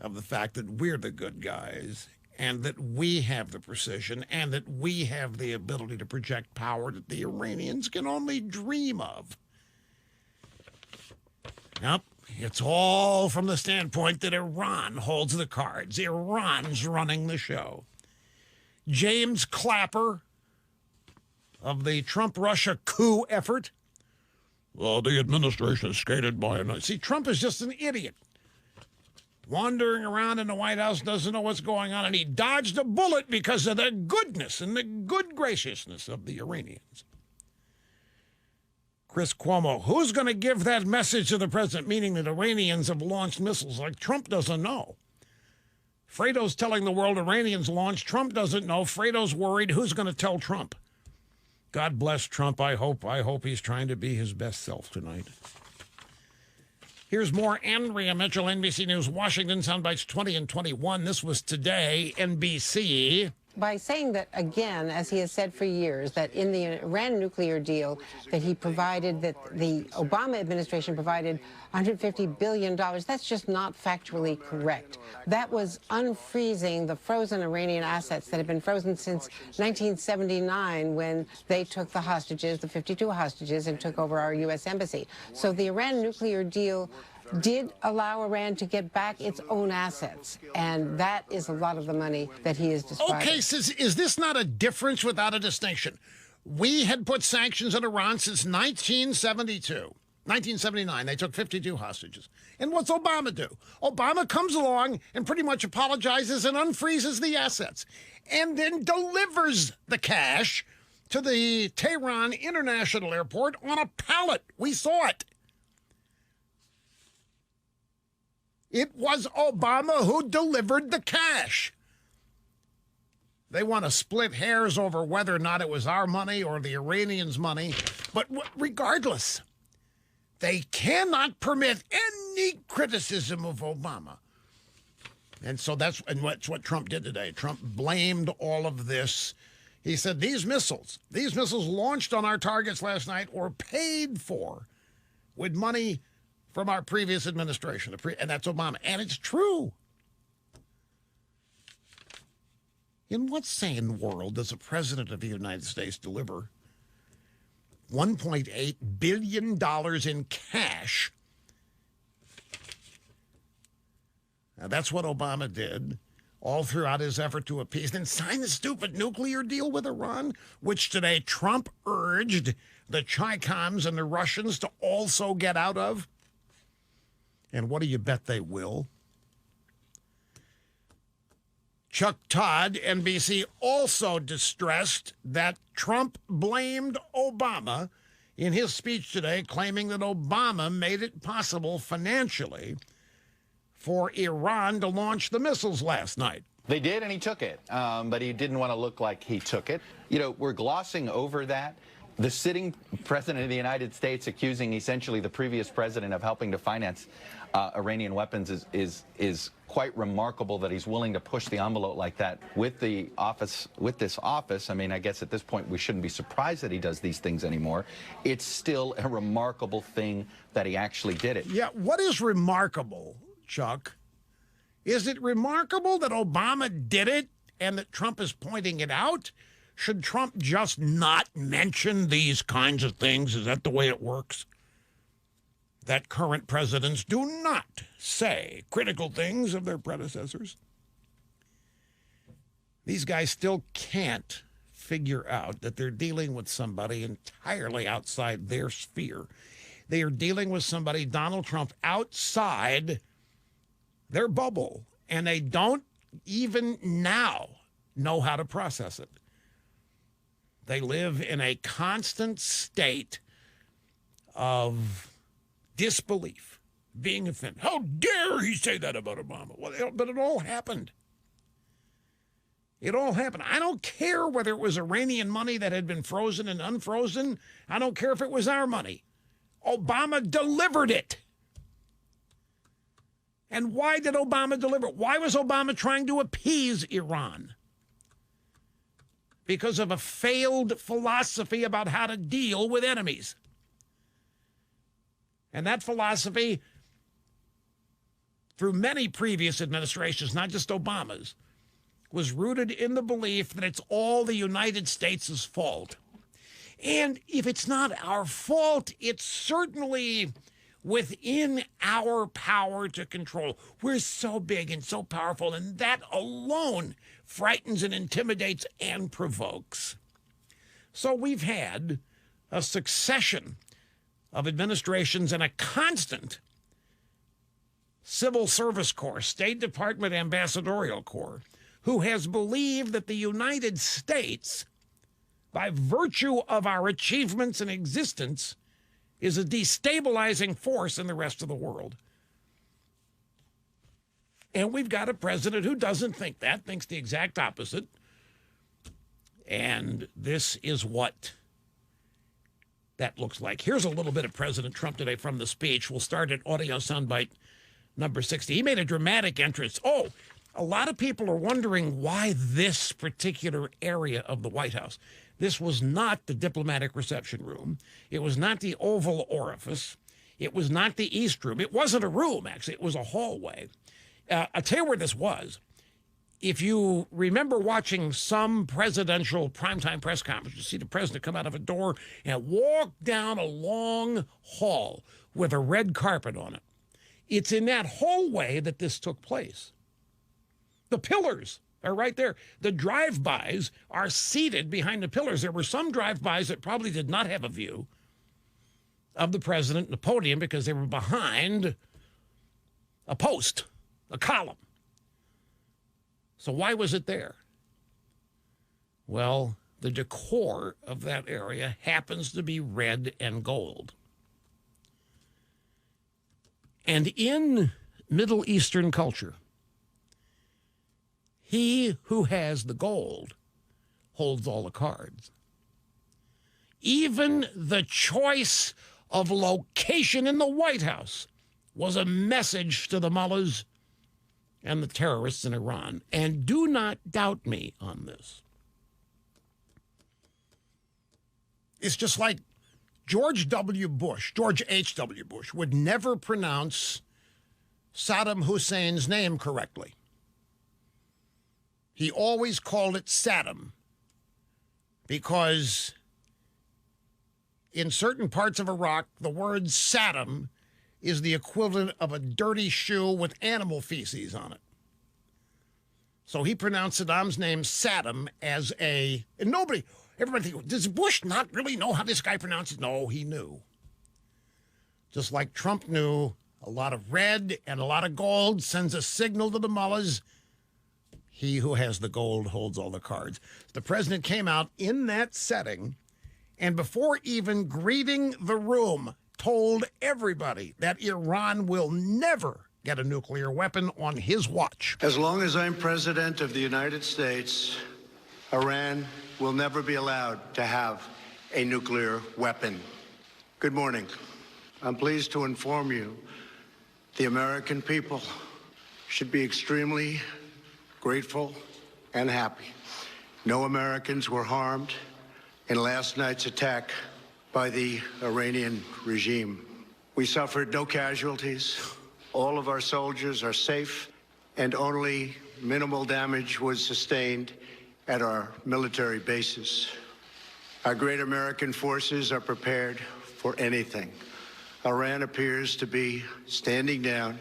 of the fact that we're the good guys and that we have the precision and that we have the ability to project power that the Iranians can only dream of. Yep, it's all from the standpoint that Iran holds the cards. Iran's running the show. James Clapper of the Trump-Russia coup effort. Well, the administration is skated by a... See, Trump is just an idiot. Wandering around in the White House, doesn't know what's going on, and he dodged a bullet because of the goodness and the good graciousness of the Iranians. Chris Cuomo, who's going to give that message to the president, meaning that Iranians have launched missiles like Trump doesn't know? Fredo's telling the world Iranians launched. Trump doesn't know. Fredo's worried. Who's going to tell Trump? God bless Trump. I hope he's trying to be his best self tonight. Here's more Andrea Mitchell, NBC News, Washington, soundbites 20 and 21. This was today, NBC. By saying that, again, as he has said for years, that in the Iran nuclear deal that he provided, that the Obama administration provided $150 billion, that's just not factually correct. That was unfreezing the frozen Iranian assets that had been frozen since 1979 when they took the hostages, the 52 hostages, and took over our U.S. embassy. So the Iran nuclear deal did allow Iran to get back its own assets, and that is a lot of the money that he is describing. Okay, so is this not a difference without a distinction? We had put sanctions on Iran since 1972. 1979, they took 52 hostages. And what's Obama do? Obama comes along and pretty much apologizes and unfreezes the assets, and then delivers the cash to the Tehran International Airport on a pallet. We saw it. It was Obama who delivered the cash. They want to split hairs over whether or not it was our money or the Iranians' money. But regardless, they cannot permit any criticism of Obama. And so that's what Trump did today. Trump blamed all of this. He said these missiles launched on our targets last night were paid for with money from our previous administration, and that's Obama. And it's true. In what sane world does a president of the United States deliver $1.8 billion in cash? Now, that's what Obama did all throughout his effort to appease, then sign the stupid nuclear deal with Iran, which today Trump urged the Chicoms and the Russians to also get out of. And what do you bet they will? Chuck Todd, NBC, also distressed that Trump blamed Obama in his speech today, claiming that Obama made it possible financially for Iran to launch the missiles last night. They did, and he took it, but he didn't want to look like he took it. You know, we're glossing over that. The sitting president of the United States accusing essentially the previous president of helping to finance Iranian weapons is quite remarkable that he's willing to push the envelope like that with this office. I mean, I guess at this point we shouldn't be surprised that he does these things anymore. It's still a remarkable thing that he actually did it. Yeah, what is remarkable, Chuck? Is it remarkable that Obama did it and that Trump is pointing it out? Should Trump just not mention these kinds of things? Is that the way it works? That current presidents do not say critical things of their predecessors? These guys still can't figure out that they're dealing with somebody entirely outside their sphere. They are dealing with somebody, Donald Trump, outside their bubble, and they don't even now know how to process it. They live in a constant state of disbelief, being offended. How dare he say that about Obama? Well, but it all happened. It all happened. I don't care whether it was Iranian money that had been frozen and unfrozen. I don't care if it was our money. Obama delivered it. And why did Obama deliver it? Why was Obama trying to appease Iran? Because of a failed philosophy about how to deal with enemies. And that philosophy, through many previous administrations, not just Obama's, was rooted in the belief that it's all the United States' fault. And if it's not our fault, it's certainly within our power to control. We're so big and so powerful, and that alone frightens and intimidates and provokes. So we've had a succession of administrations and a constant civil service corps, State Department ambassadorial corps, who has believed that the United States, by virtue of our achievements and existence, is a destabilizing force in the rest of the world. And we've got a president who doesn't think that, thinks the exact opposite. And this is what that looks like. Here's a little bit of President Trump today from the speech. We'll start at audio soundbite number 60. He made a dramatic entrance. Oh, A lot of people are wondering why this particular area of the White House. This was not the diplomatic reception room. It was not the Oval Orifice. It was not the East Room. It wasn't a room, actually. It was a hallway. I'll tell you where this was. If you remember watching some presidential primetime press conference, you see the president come out of a door and walk down a long hall with a red carpet on it. It's in that hallway that this took place. The pillars are right there. The drive-bys are seated behind the pillars. There were some drive-bys that probably did not have a view of the president and the podium because they were behind a post, a column. So why was it there? Well, the decor of that area happens to be red and gold. And in Middle Eastern culture, he who has the gold holds all the cards. Even the choice of location in the White House was a message to the mullahs and the terrorists in Iran. And do not doubt me on this. It's just like George H.W. Bush would never pronounce Saddam Hussein's name correctly. He always called it Saddam because in certain parts of Iraq, the word Saddam is the equivalent of a dirty shoe with animal feces on it. So he pronounced Saddam's name Saddam as and everybody thinks, does Bush not really know how this guy pronounces? No, he knew. Just like Trump knew, a lot of red and a lot of gold sends a signal to the mullahs. He who has the gold holds all the cards. The president came out in that setting, and before even greeting the room, told everybody that Iran will never get a nuclear weapon on his watch. As long as I'm president of the United States, Iran will never be allowed to have a nuclear weapon. Good morning. I'm pleased to inform you the American people should be extremely grateful and happy. No Americans were harmed in last night's attack by the Iranian regime. We suffered no casualties. All of our soldiers are safe, and only minimal damage was sustained at our military bases. Our great American forces are prepared for anything. Iran appears to be standing down,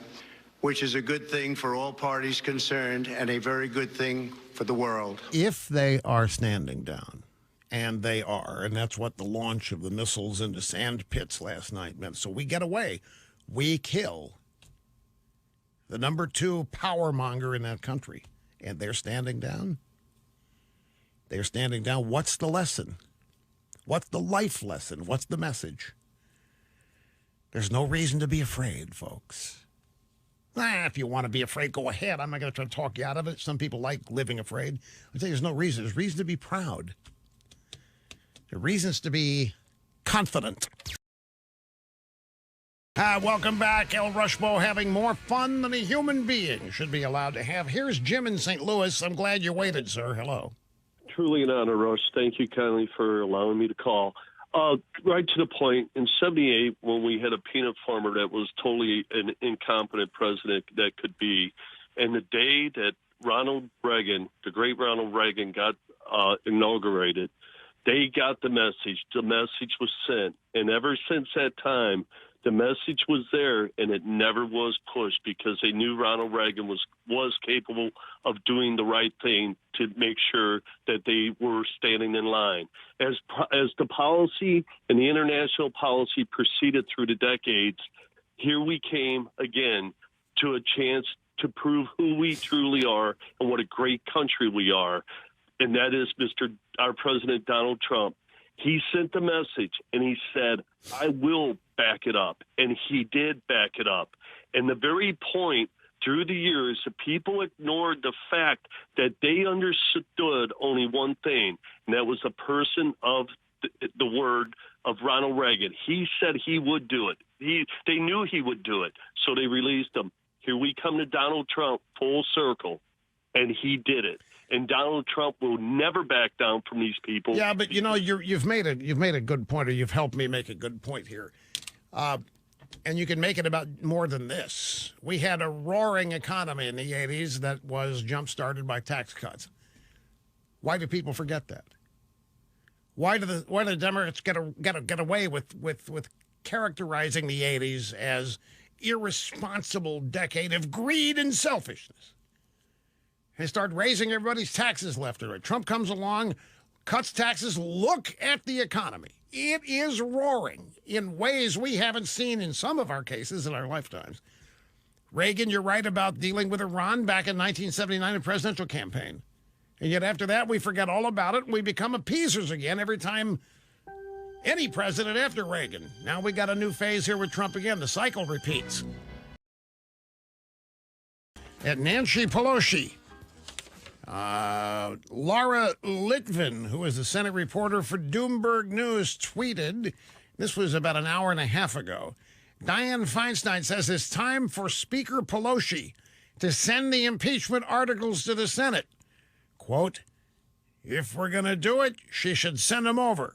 which is a good thing for all parties concerned and a very good thing for the world. If they are standing down, and they are, and that's what the launch of the missiles into sand pits last night meant. So we get away. We kill the number 2 power monger in that country, and they're standing down. They're standing down. What's the lesson? What's the life lesson? What's the message? There's no reason to be afraid, folks. If you want to be afraid, go ahead. I'm not going to try to talk you out of it. Some people like living afraid. I tell you, there's no reason. There's reason to be proud. There are reasons to be confident. Welcome back. El Rushbo having more fun than a human being should be allowed to have. Here's Jim in St. Louis. I'm glad you waited, sir. Hello. Truly an honor, Rush. Thank you kindly for allowing me to call. Right to the point, in 78, when we had a peanut farmer that was totally an incompetent president that could be, and the day that Ronald Reagan, the great Ronald Reagan, got inaugurated, they got the message. The message was sent. And ever since that time, the message was there, and it never was pushed because they knew Ronald Reagan was capable of doing the right thing to make sure that they were standing in line. As the policy and the international policy proceeded through the decades, here we came again to a chance to prove who we truly are and what a great country we are. And that is our President Donald Trump. He sent the message, and he said, I will back it up. And he did back it up. And the very point, through the years, the people ignored the fact that they understood only one thing, and that was the person of the word of Ronald Reagan. He said he would do it. They knew he would do it, so they released him. Here we come to Donald Trump, full circle. and he did it. And Donald Trump will never back down from these people. Yeah, but you've made a good point, or you've helped me make a good point here, and you can make it about more than this. We had a roaring economy in the '80s that was jump started by tax cuts. Why do people forget that? Why do the Democrats get away with characterizing the '80s as irresponsible decade of greed and selfishness? They start raising everybody's taxes left and right. Trump comes along, cuts taxes. Look at the economy. It is roaring in ways we haven't seen in some of our cases in our lifetimes. Reagan, you're right about dealing with Iran back in 1979 in presidential campaign. And yet after that, we forget all about it. We become appeasers again every time any president after Reagan. Now we got a new phase here with Trump again. The cycle repeats. At Nancy Pelosi. Laura Litvin, who is a Senate reporter for Bloomberg News, tweeted, this was about an hour and a half ago, Dianne Feinstein says it's time for Speaker Pelosi to send the impeachment articles to the Senate. Quote, if we're going to do it, she should send them over.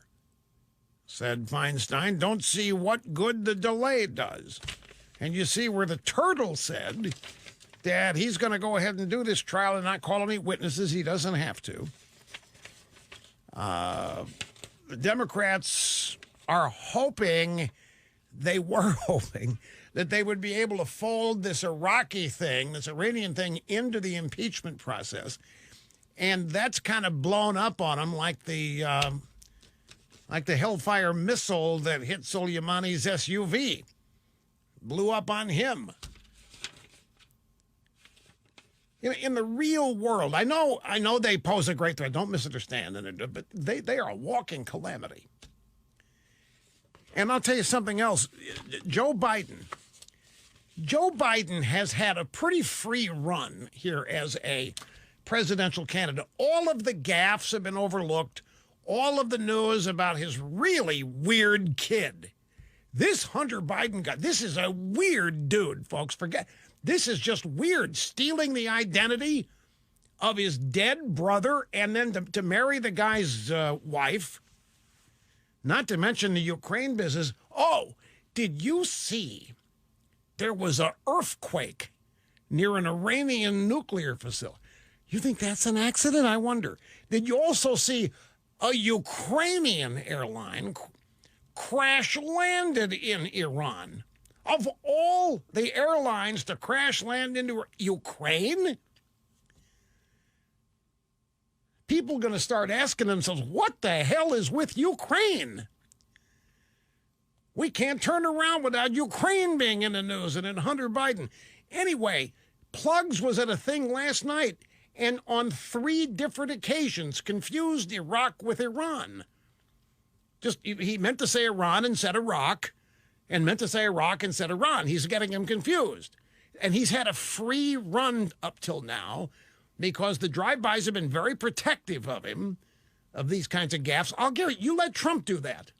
Said Feinstein, don't see what good the delay does. And you see where the turtle said that he's going to go ahead and do this trial and not call any witnesses. He doesn't have to. The Democrats are hoping, they were hoping, that they would be able to fold this Iraqi thing, this Iranian thing, into the impeachment process. And that's kind of blown up on them like the Hellfire missile that hit Soleimani's SUV. Blew up on him. In the real world, I know they pose a great threat. Don't misunderstand, but they are a walking calamity. And I'll tell you something else. Joe Biden has had a pretty free run here as a presidential candidate. All of the gaffes have been overlooked. All of the news about his really weird kid. This Hunter Biden guy, this is a weird dude, folks. This is just weird, stealing the identity of his dead brother and then to marry the guy's wife, not to mention the Ukraine business. Oh, did you see there was an earthquake near an Iranian nuclear facility? You think that's an accident? I wonder. Did you also see a Ukrainian airline crash landed in Iran? Of all the airlines to crash land into Ukraine, people are going to start asking themselves, what the hell is with Ukraine? We can't turn around without Ukraine being in the news and in Hunter Biden. Anyway, Plugs was at a thing last night and on 3 different occasions confused Iraq with Iran. He meant to say Iran and said Iraq, and meant to say Iraq and said Iran. He's getting them confused. And he's had a free run up till now because the drive-bys have been very protective of him, of these kinds of gaffes. I'll give it, you let Trump do that.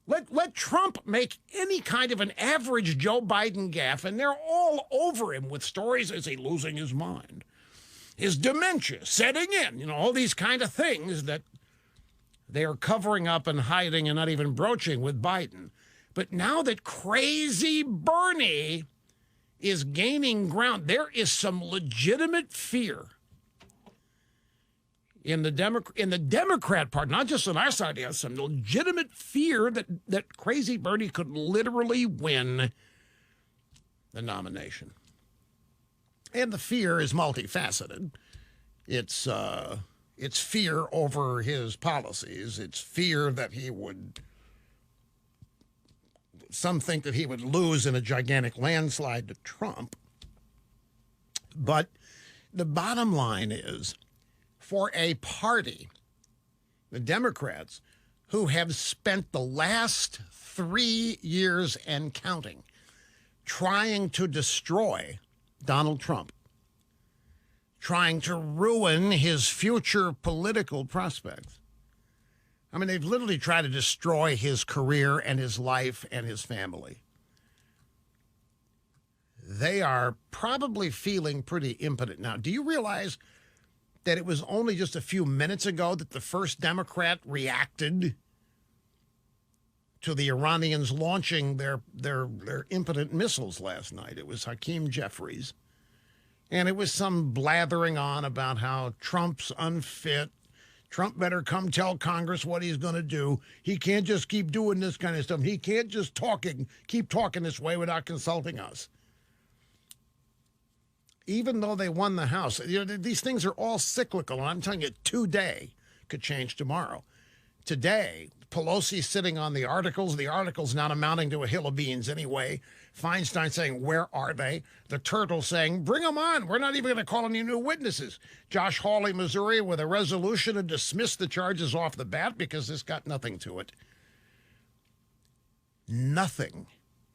Let Trump make any kind of an average Joe Biden gaffe, and they're all over him with stories. Is he losing his mind? Is dementia setting in? All these kind of things that they are covering up and hiding and not even broaching with Biden. But now that crazy Bernie is gaining ground, there is some legitimate fear in the Democrat Party, not just on our side, there's some legitimate fear that crazy Bernie could literally win the nomination. And the fear is multifaceted. It's fear over his policies. It's fear that some think that he would lose in a gigantic landslide to Trump. But the bottom line is, for a party, the Democrats, who have spent the last 3 years and counting trying to destroy Donald Trump, trying to ruin his future political prospects. I mean, they've literally tried to destroy his career and his life and his family. they are probably feeling pretty impotent now. Do you realize that it was only just a few minutes ago that the first Democrat reacted to the Iranians launching their impotent missiles last night? It was Hakeem Jeffries. And it was some blathering on about how Trump's unfit. Trump better come tell Congress what he's going to do. He can't just keep doing this kind of stuff. He can't just keep talking this way without consulting us. Even though they won the House, these things are all cyclical. And I'm telling you, today could change tomorrow. Today, Pelosi sitting on the articles not amounting to a hill of beans anyway. Feinstein saying, where are they? The Turtle saying, bring them on. We're not even going to call any new witnesses. Josh Hawley, Missouri, with a resolution to dismiss the charges off the bat because this got nothing to it. Nothing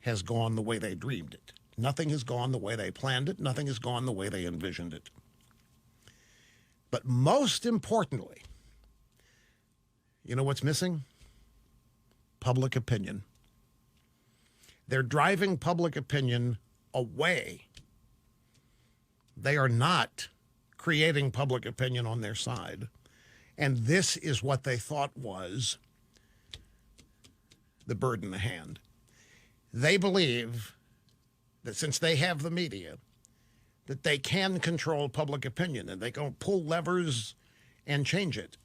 has gone the way they dreamed it. Nothing has gone the way they planned it. Nothing has gone the way they envisioned it. But most importantly, you know what's missing? Public opinion. They're driving public opinion away. They are not creating public opinion on their side. And this is what they thought was the bird in the hand. They believe that since they have the media, that they can control public opinion and they can pull levers and change it.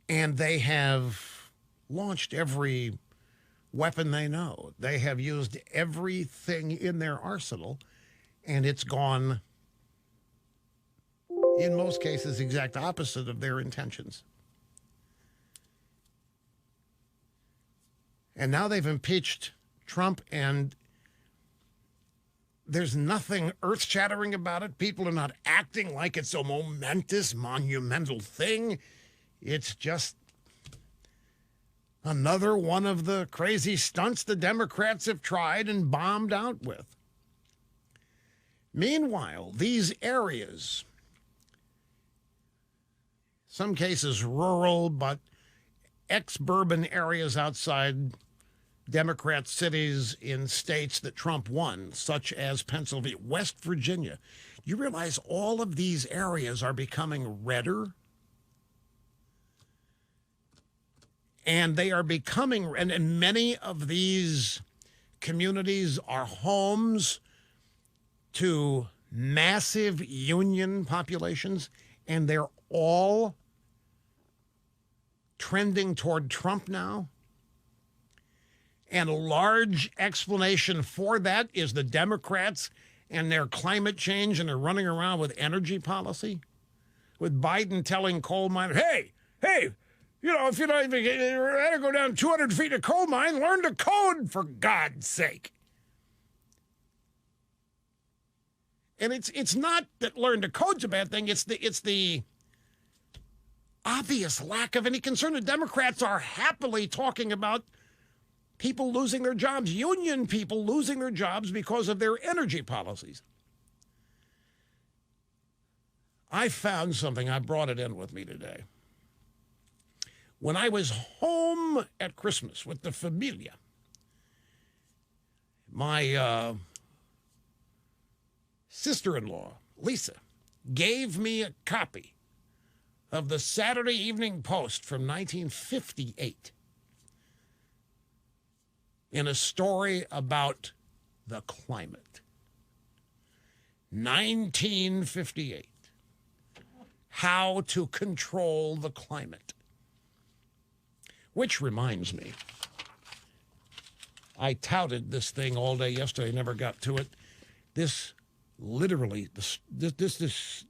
And they have launched every weapon they know. They have used everything in their arsenal, and it's gone, in most cases, exact opposite of their intentions. And now they've impeached Trump, and there's nothing earth-shattering about it. People are not acting like it's a momentous, monumental thing. It's just another one of the crazy stunts the Democrats have tried and bombed out with. Meanwhile, these areas, some cases rural, but ex-Bourbon areas outside Democrat cities in states that Trump won, such as Pennsylvania, West Virginia. You realize all of these areas are becoming redder? And they are becoming, and many of these communities are homes to massive union populations, and they're all trending toward Trump now. And a large explanation for that is the Democrats and their climate change, and they're running around with energy policy, with Biden telling coal miners, hey, you know, if you're not even ready to go down 200 feet of coal mine, learn to code, for God's sake. And it's not that learn to code's a bad thing. It's the obvious lack of any concern. The Democrats are happily talking about people losing their jobs, union people losing their jobs because of their energy policies. I found something. I brought it in with me today. When I was home at Christmas with the familia, my sister-in-law, Lisa, gave me a copy of the Saturday Evening Post from 1958 in a story about the climate. 1958. How to control the climate. Which reminds me, I touted this thing all day yesterday, never got to it. This literally, this is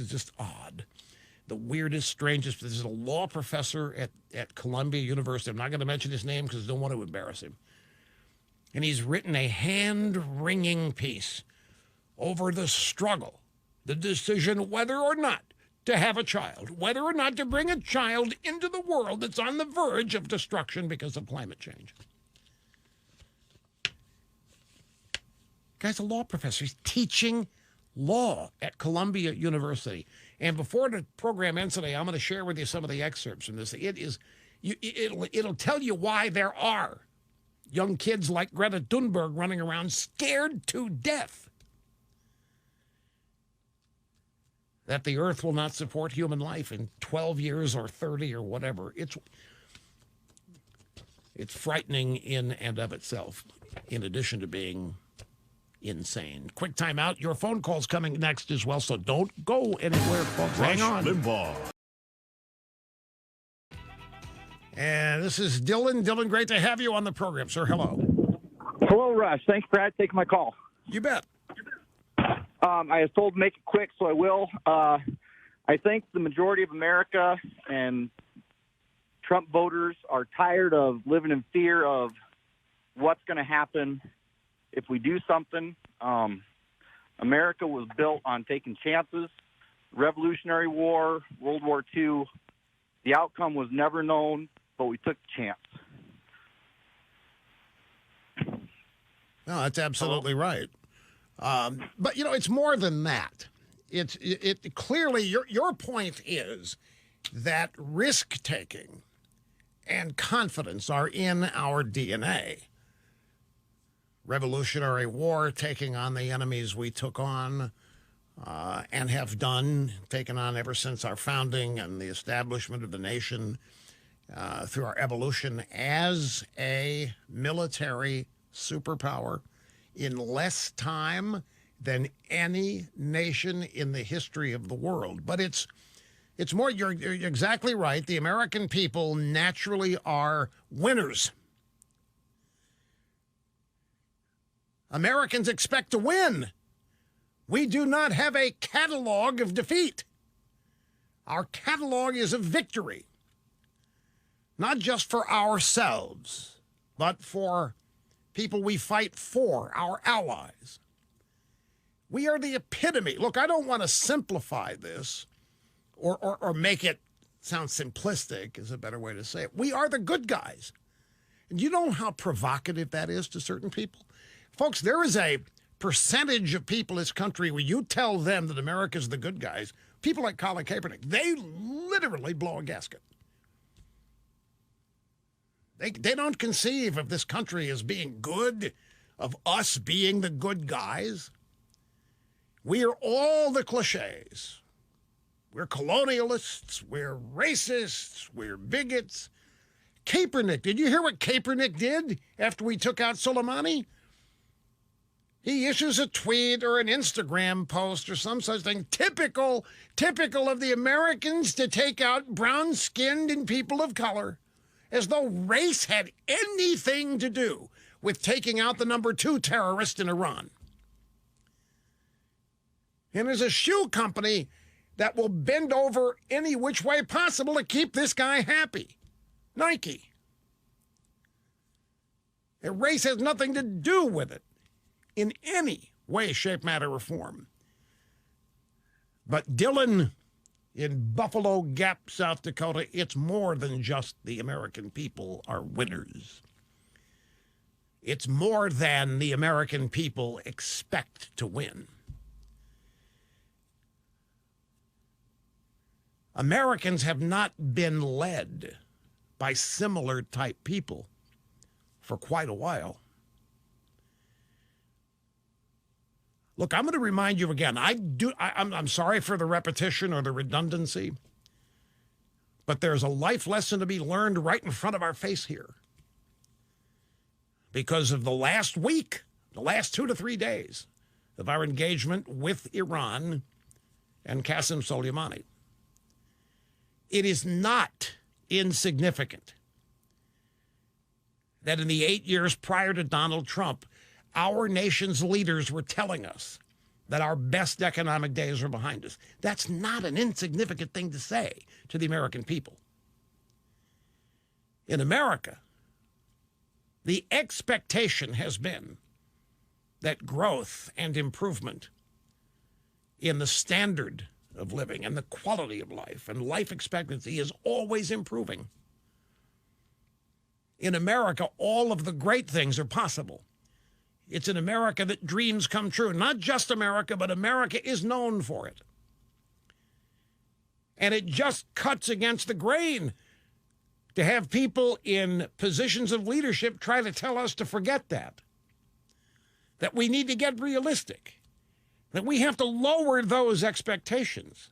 just odd. The weirdest, strangest. This is a law professor at Columbia University. I'm not going to mention his name because I don't want to embarrass him. And he's written a hand-wringing piece over the struggle, the decision whether or not to have a child, whether or not to bring a child into the world that's on the verge of destruction because of climate change. Guy's a law professor. He's teaching law at Columbia University. And before the program ends today, I'm going to share with you some of the excerpts from this. It'll tell you why there are young kids like Greta Thunberg running around scared to death that the earth will not support human life in 12 years or 30 or whatever. It's frightening in and of itself, in addition to being insane. Quick time out. Your phone call's coming next as well, so don't go anywhere, folks. Hang on. Limbaugh. And this is Dylan. Dylan, great to have you on the program, sir. Hello. Hello, Rush. Thanks, Brad, for taking my call. You bet. I was told to make it quick, so I will. I think the majority of America and Trump voters are tired of living in fear of what's going to happen if we do something. America was built on taking chances. Revolutionary War, World War II, the outcome was never known, but we took the chance. No, that's absolutely right. But, you know, it's more than that. It clearly, your point is that risk-taking and confidence are in our DNA. Revolutionary War, taking on the enemies we took on and have done, taken on ever since our founding and the establishment of the nation through our evolution as a military superpower in less time than any nation in the history of the world. But it's more, you're exactly right. The American people naturally are winners. Americans expect to win. We do not have a catalog of defeat. Our catalog is of victory, not just for ourselves, but for people we fight for, our allies. We are the epitome. Look, I don't want to simplify this or make it sound simplistic is a better way to say it. We are the good guys. And you know how provocative that is to certain people? Folks, there is a percentage of people in this country where you tell them that America's the good guys, people like Colin Kaepernick, they literally blow a gasket. They don't conceive of this country as being good, of us being the good guys. We are all the cliches. We're colonialists, we're racists, we're bigots. Kaepernick, did you hear what Kaepernick did after we took out Soleimani? He issues a tweet or an Instagram post or some such thing, typical of the Americans to take out brown-skinned and people of color, as though race had anything to do with taking out the number 2 terrorist in Iran. And there's a shoe company that will bend over any which way possible to keep this guy happy. Nike. And race has nothing to do with it in any way, shape, matter, or form. But Dylan, in Buffalo Gap, South Dakota, it's more than just the American people are winners. It's more than the American people expect to win. Americans have not been led by similar type people for quite a while. Look, I'm going to remind you again. I'm sorry for the repetition or the redundancy, but there's a life lesson to be learned right in front of our face here. Because of the last week, the last 2 to 3 days of our engagement with Iran and Qasem Soleimani. It is not insignificant that in the 8 years prior to Donald Trump, our nation's leaders were telling us that our best economic days are behind us. That's not an insignificant thing to say to the American people. In America, the expectation has been that growth and improvement in the standard of living and the quality of life and life expectancy is always improving. In America, all of the great things are possible. It's in America that dreams come true. Not just America, but America is known for it. And it just cuts against the grain to have people in positions of leadership try to tell us to forget that we need to get realistic, that we have to lower those expectations,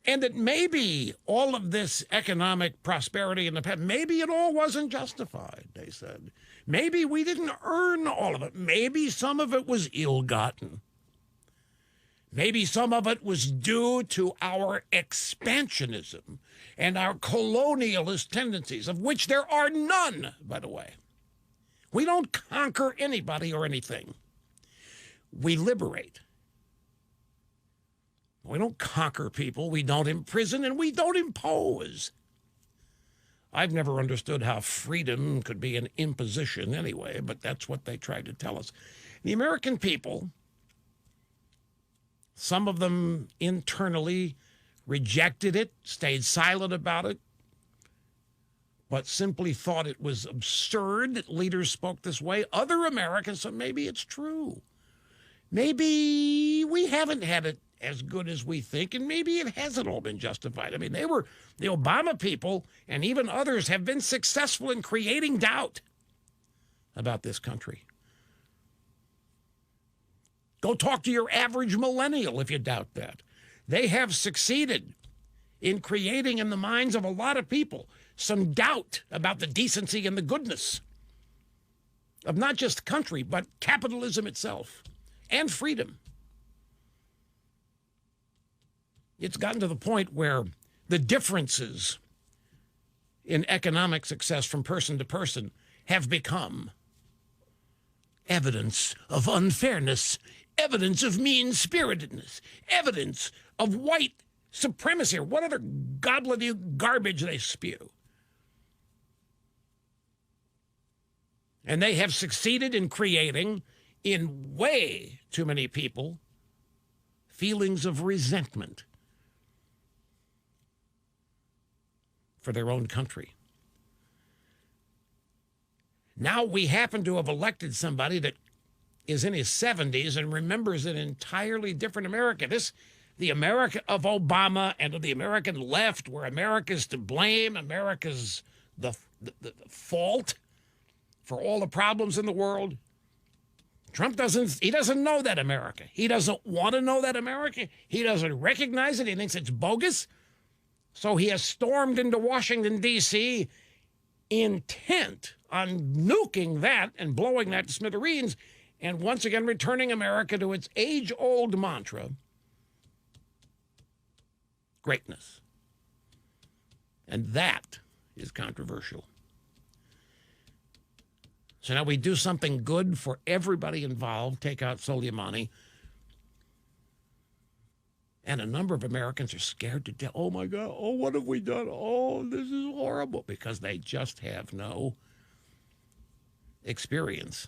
and that maybe all of this economic prosperity in the past, maybe it all wasn't justified, they said. Maybe we didn't earn all of it. Maybe some of it was ill-gotten. Maybe some of it was due to our expansionism and our colonialist tendencies, of which there are none, by the way. We don't conquer anybody or anything. We liberate. We don't conquer people. We don't imprison, and we don't impose. I've never understood how freedom could be an imposition anyway, but that's what they tried to tell us. The American people, some of them internally rejected it, stayed silent about it, but simply thought it was absurd that leaders spoke this way. Other Americans said, maybe it's true. Maybe we haven't had it as good as we think, and maybe it hasn't all been justified. I mean, the Obama people and even others have been successful in creating doubt about this country. Go talk to your average millennial if you doubt that. They have succeeded in creating in the minds of a lot of people some doubt about the decency and the goodness of not just the country, but capitalism itself and freedom. It's gotten to the point where the differences in economic success from person to person have become evidence of unfairness, evidence of mean-spiritedness, evidence of white supremacy, or what other gobbledygook garbage they spew. And they have succeeded in creating, in way too many people, feelings of resentment for their own country. Now we happen to have elected somebody that is in his 70s and remembers an entirely different America. The America of Obama and of the American left, where America's to blame, America's the fault for all the problems in the world. Trump doesn't know that America. He doesn't want to know that America. He doesn't recognize it. He thinks it's bogus. So he has stormed into Washington, D.C., intent on nuking that and blowing that to smithereens, and once again returning America to its age-old mantra, greatness. And that is controversial. So now we do something good for everybody involved, take out Soleimani, and a number of Americans are scared to death. Oh, my God. Oh, what have we done? Oh, this is horrible, because they just have no experience.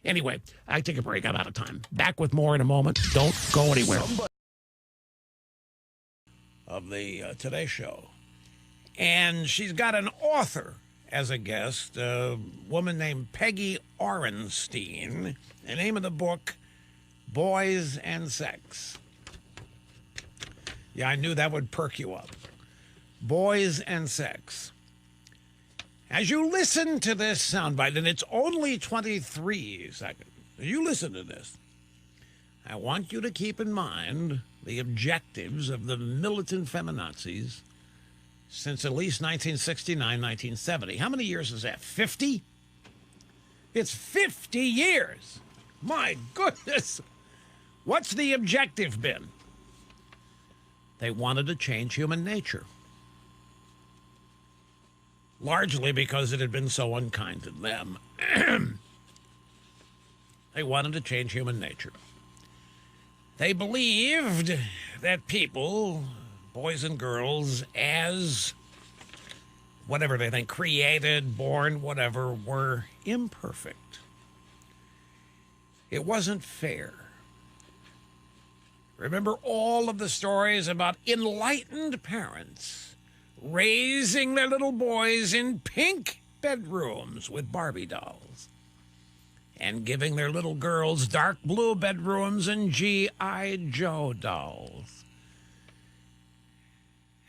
Anyway, I take a break. I'm out of time. Back with more in a moment. Don't go anywhere. Of the Today Show. And she's got an author as a guest, a woman named Peggy Orenstein. The name of the book, Boys and Sex. Yeah, I knew that would perk you up. Boys and Sex. As you listen to this soundbite, and it's only 23 seconds, as you listen to this, I want you to keep in mind the objectives of the militant feminazis since at least 1969, 1970. How many years is that? 50? It's 50 years. My goodness. What's the objective been? They wanted to change human nature. Largely because it had been so unkind to them. They wanted to change human nature. They believed that people, boys and girls, as whatever they think, created, born, whatever, were imperfect. It wasn't fair. Remember all of the stories about enlightened parents raising their little boys in pink bedrooms with Barbie dolls and giving their little girls dark blue bedrooms and G.I. Joe dolls.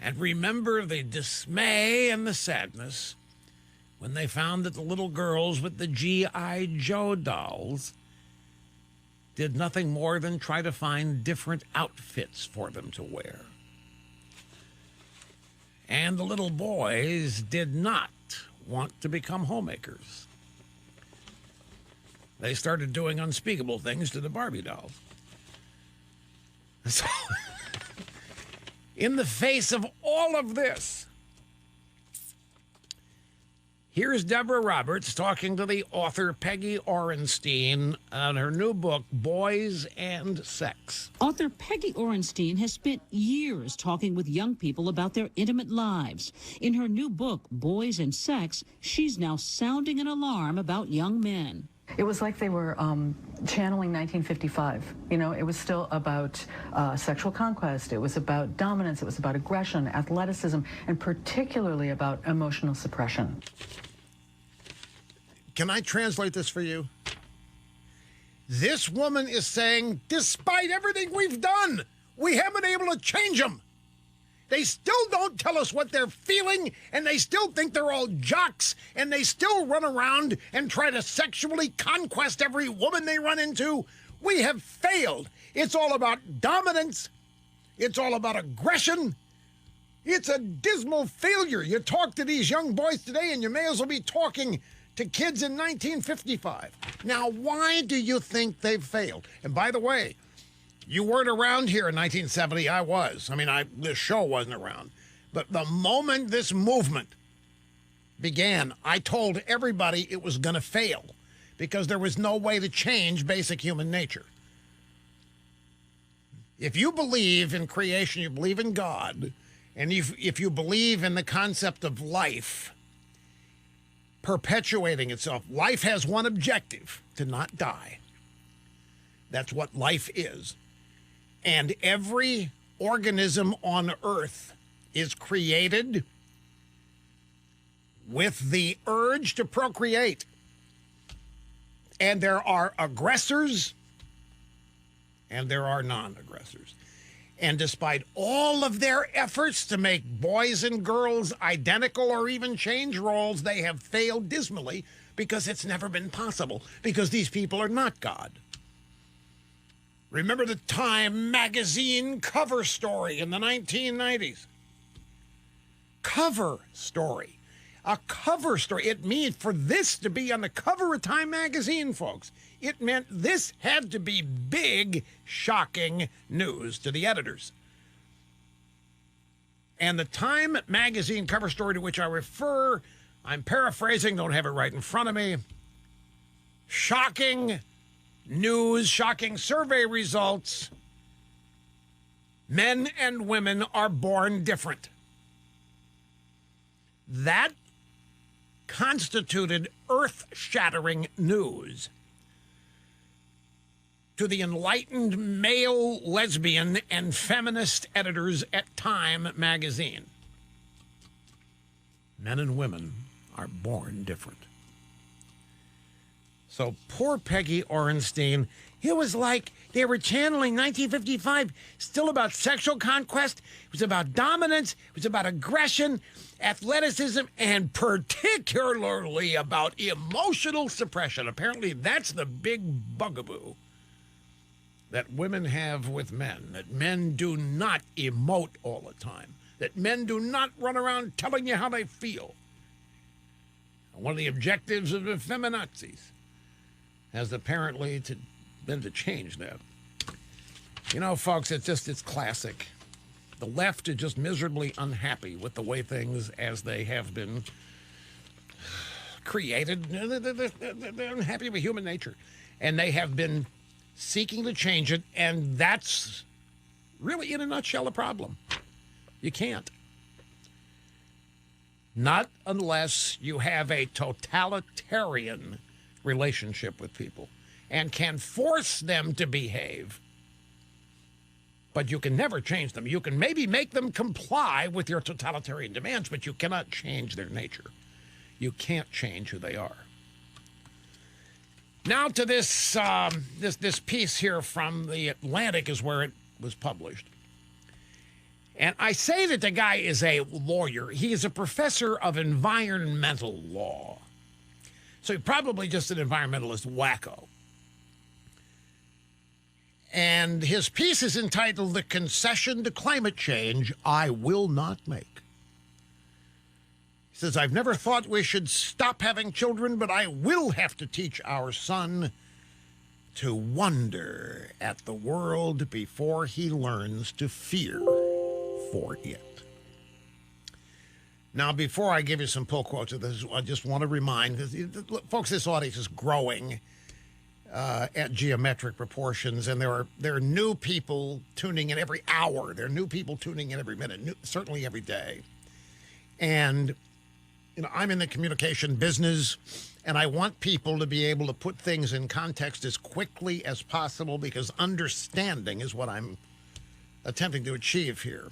and remember the dismay and the sadness when they found that the little girls with the G.I. Joe dolls did nothing more than try to find different outfits for them to wear. And the little boys did not want to become homemakers. They started doing unspeakable things to the Barbie dolls. So, in the face of all of this, here's Deborah Roberts talking to the author Peggy Orenstein on her new book, Boys and Sex. Author Peggy Orenstein has spent years talking with young people about their intimate lives. In her new book, Boys and Sex, she's now sounding an alarm about young men. It was like they were channeling 1955. You know, it was still about sexual conquest. It was about dominance. It was about aggression, athleticism, and particularly about emotional suppression. Can I translate this for you? This woman is saying, despite everything we've done, we haven't been able to change them. They still don't tell us what they're feeling, and they still think they're all jocks, and they still run around and try to sexually conquest every woman they run into. We have failed. It's all about dominance. It's all about aggression. It's a dismal failure. You talk to these young boys today, and you may as well be talking to kids in 1955. Now, why do you think they've failed? And by the way, you weren't around here in 1970. I was. I mean, this show wasn't around. But the moment this movement began, I told everybody it was going to fail because there was no way to change basic human nature. If you believe in creation, you believe in God, and if you believe in the concept of life perpetuating itself, life has one objective: to not die. That's what life is. And every organism on Earth is created with the urge to procreate. And there are aggressors and there are non-aggressors. And despite all of their efforts to make boys and girls identical or even change roles, they have failed dismally because it's never been possible, because these people are not God. Remember the Time magazine cover story in the 1990s? Cover story. A cover story. It means for this to be on the cover of Time magazine, folks, it meant this had to be big, shocking news to the editors. And the Time magazine cover story to which I refer, I'm paraphrasing, don't have it right in front of me. Shocking news, shocking survey results. Men and women are born different. That constituted earth-shattering news to the enlightened male lesbian and feminist editors at Time magazine. Men and women are born different. So poor Peggy Orenstein, it was like they were channeling 1955, still about sexual conquest. It was about dominance. It was about aggression, athleticism, and particularly about emotional suppression. Apparently, that's the big bugaboo that women have with men, that men do not emote all the time, that men do not run around telling you how they feel. One of the objectives of the feminazis has apparently been to change that. You know, folks, it's classic. The left is just miserably unhappy with the way things as they have been created. They're unhappy with human nature. And they have been seeking to change it, and that's really, in a nutshell, the problem. You can't. Not unless you have a totalitarian relationship with people and can force them to behave. But you can never change them. You can maybe make them comply with your totalitarian demands, but you cannot change their nature. You can't change who they are. Now to this this piece here from The Atlantic is where it was published. And I say that the guy is a lawyer. He is a professor of environmental law. So he's probably just an environmentalist wacko. And his piece is entitled "The Concession to Climate Change I Will Not Make." He says, "I've never thought we should stop having children, but I will have to teach our son to wonder at the world before he learns to fear for it." Now, before I give you some pull quotes of this, I just want to remind, because, folks, this audience is growing at geometric proportions, and there are new people tuning in every hour. There are new people tuning in every minute, certainly every day. And, I'm in the communication business, and I want people to be able to put things in context as quickly as possible, because understanding is what I'm attempting to achieve here,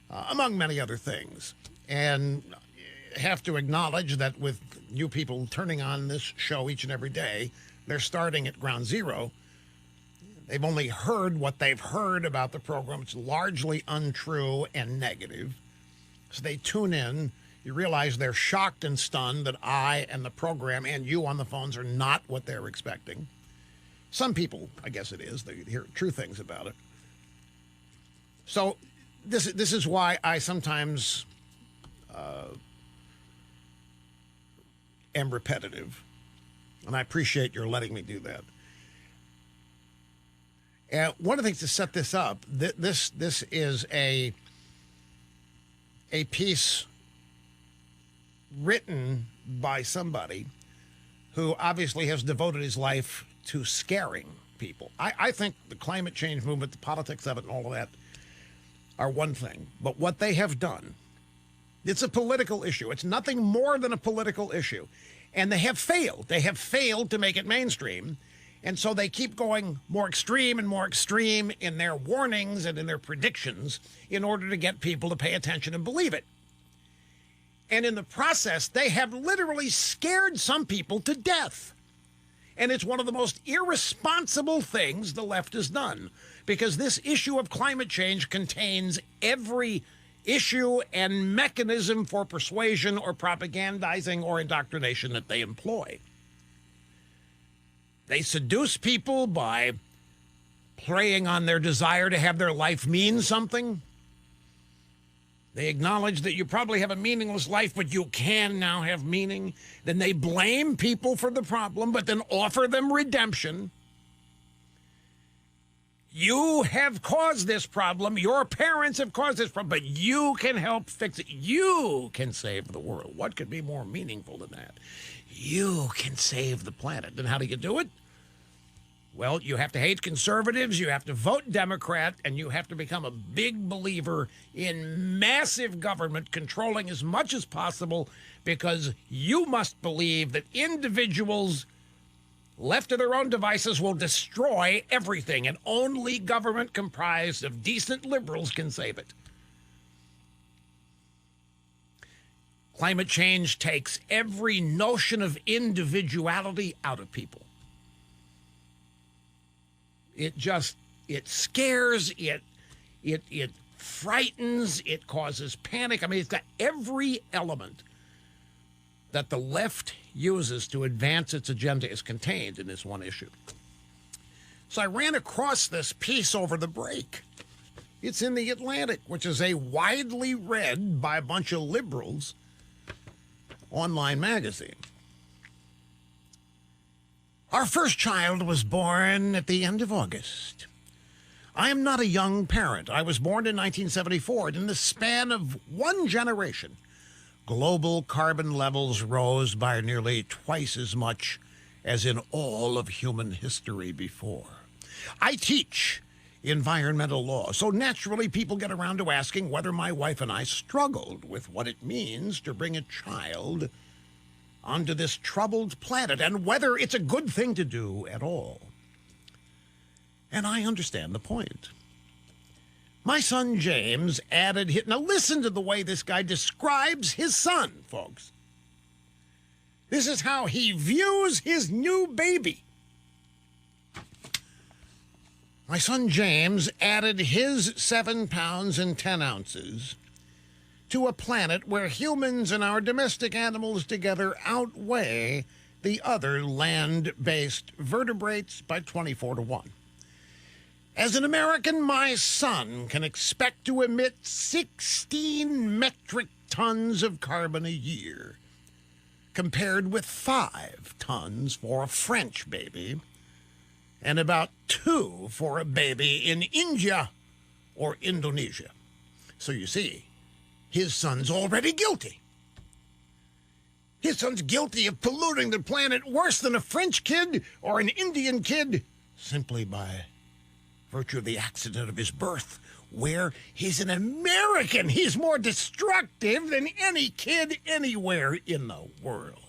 among many other things. And have to acknowledge that with new people turning on this show each and every day, they're starting at ground zero. They've only heard what they've heard about the program. It's largely untrue and negative. So they tune in. You realize they're shocked and stunned that I and the program and you on the phones are not what they're expecting. Some people, I guess it is, they hear true things about it. So this is why I sometimes am repetitive. And I appreciate your letting me do that. And one of the things to set this up, this is a piece written by somebody who obviously has devoted his life to scaring people. I think the climate change movement, the politics of it, and all of that are one thing. But what they have done, it's a political issue. It's nothing more than a political issue. And they have failed. They have failed to make it mainstream. And so they keep going more extreme and more extreme in their warnings and in their predictions in order to get people to pay attention and believe it. And in the process, they have literally scared some people to death. And it's one of the most irresponsible things the left has done, because this issue of climate change contains every issue and mechanism for persuasion or propagandizing or indoctrination that they employ. They seduce people by preying on their desire to have their life mean something. They acknowledge that you probably have a meaningless life, but you can now have meaning. Then they blame people for the problem, but then offer them redemption. You have caused this problem. Your parents have caused this problem, but you can help fix it. You can save the world. What could be more meaningful than that? You can save the planet. And how do you do it? Well, you have to hate conservatives, you have to vote Democrat, and you have to become a big believer in massive government controlling as much as possible, because you must believe that individuals left to their own devices will destroy everything, and only government comprised of decent liberals can save it. Climate change takes every notion of individuality out of people. It scares, it frightens, it causes panic. I mean, it's got every element that the left uses to advance its agenda is contained in this one issue. So I ran across this piece over the break. It's in The Atlantic, which is a widely read by a bunch of liberals online magazine. Our first child was born at the end of August. I am not a young parent. I was born in 1974. In the span of one generation, global carbon levels rose by nearly twice as much as in all of human history before. I teach environmental law, so naturally people get around to asking whether my wife and I struggled with what it means to bring a child onto this troubled planet, and whether it's a good thing to do at all. And I understand the point. My son James added, now listen to the way this guy describes his son, folks. This is how he views his new baby. My son James added his 7 pounds and 10 ounces to a planet where humans and our domestic animals together outweigh the other land-based vertebrates by 24 to 1. As an American, my son can expect to emit 16 metric tons of carbon a year, compared with 5 tons for a French baby and about 2 for a baby in India or Indonesia. So you see, his son's already guilty. His son's guilty of polluting the planet worse than a French kid or an Indian kid simply by virtue of the accident of his birth, where he's an American. He's more destructive than any kid anywhere in the world.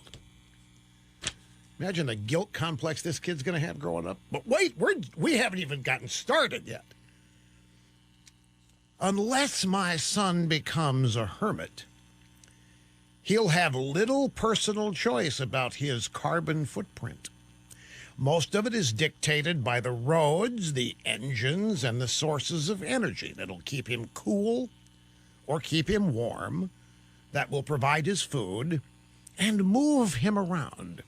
Imagine the guilt complex this kid's going to have growing up. But wait, we haven't even gotten started yet. Unless my son becomes a hermit, he'll have little personal choice about his carbon footprint. Most of it is dictated by the roads, the engines, and the sources of energy that'll keep him cool or keep him warm, that will provide his food and move him around.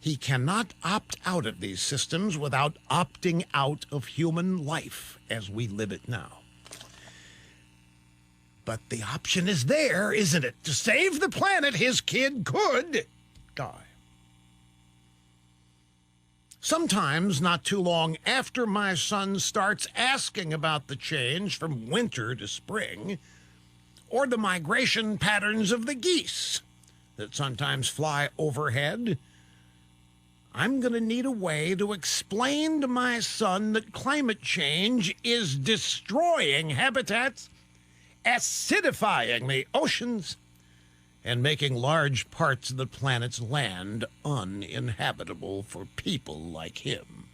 He cannot opt out of these systems without opting out of human life as we live it now. But the option is there, isn't it? To save the planet, his kid could die. Sometimes, not too long after my son starts asking about the change from winter to spring, or the migration patterns of the geese that sometimes fly overhead, I'm going to need a way to explain to my son that climate change is destroying habitats, acidifying the oceans, and making large parts of the planet's land uninhabitable for people like him.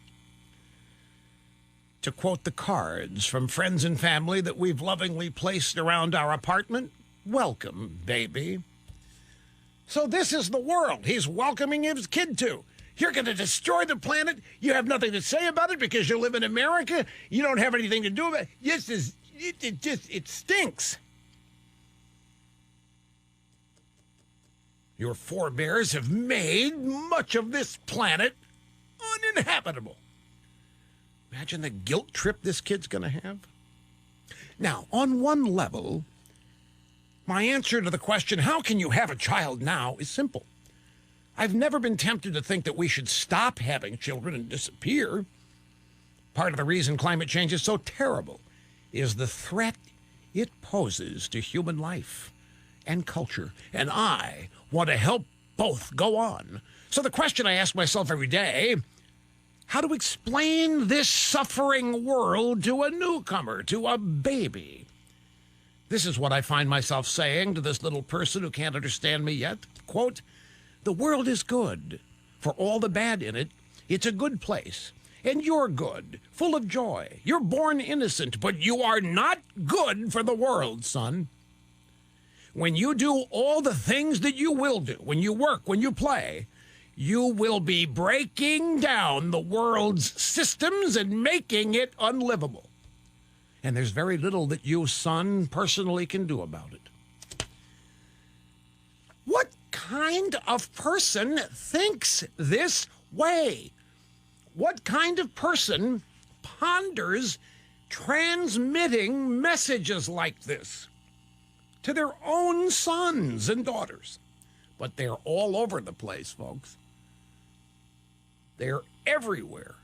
To quote the cards from friends and family that we've lovingly placed around our apartment, welcome, baby. So this is the world he's welcoming his kid to. You're going to destroy the planet. You have nothing to say about it because you live in America. You don't have anything to do about it. It stinks. Your forebears have made much of this planet uninhabitable. Imagine the guilt trip this kid's going to have. Now, on one level, my answer to the question, how can you have a child now, is simple. I've never been tempted to think that we should stop having children and disappear. Part of the reason climate change is so terrible is the threat it poses to human life and culture, and I want to help both go on. So the question I ask myself every day, how to explain this suffering world to a newcomer, to a baby? This is what I find myself saying to this little person who can't understand me yet. Quote, the world is good. For all the bad in it, it's a good place. And you're good, full of joy. You're born innocent, but you are not good for the world, son. When you do all the things that you will do, when you work, when you play, you will be breaking down the world's systems and making it unlivable. And there's very little that you, son, personally can do about it. What kind of person thinks this way? What kind of person ponders transmitting messages like this to their own sons and daughters? But they're all over the place, folks. They're everywhere.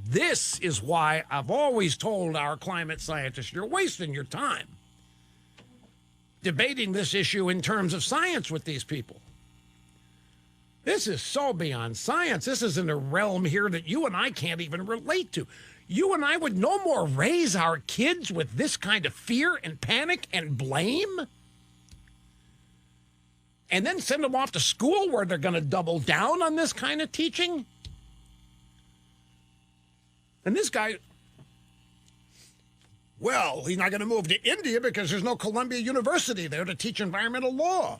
This is why I've always told our climate scientists, you're wasting your time debating this issue in terms of science with these people. This is so beyond science. This is in a realm here that you and I can't even relate to. You and I would no more raise our kids with this kind of fear and panic and blame and then send them off to school where they're going to double down on this kind of teaching. And this guy, well, he's not going to move to India because there's no Columbia University there to teach environmental law.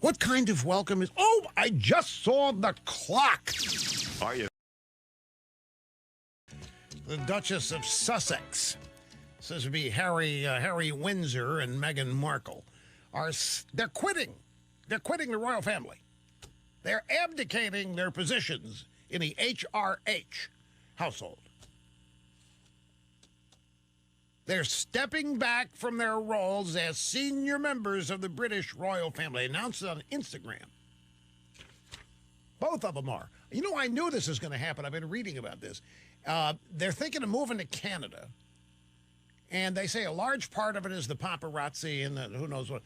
What kind of welcome is... Oh, I just saw the clock. Are you? The Duchess of Sussex, says to be Harry Windsor and Meghan Markle, they're quitting. They're quitting the royal family. They're abdicating their positions in the HRH household. They're stepping back from their roles as senior members of the British royal family. Announced it on Instagram. Both of them are. You know, I knew this was going to happen. I've been reading about this. They're thinking of moving to Canada. And they say a large part of it is the paparazzi and the who knows what.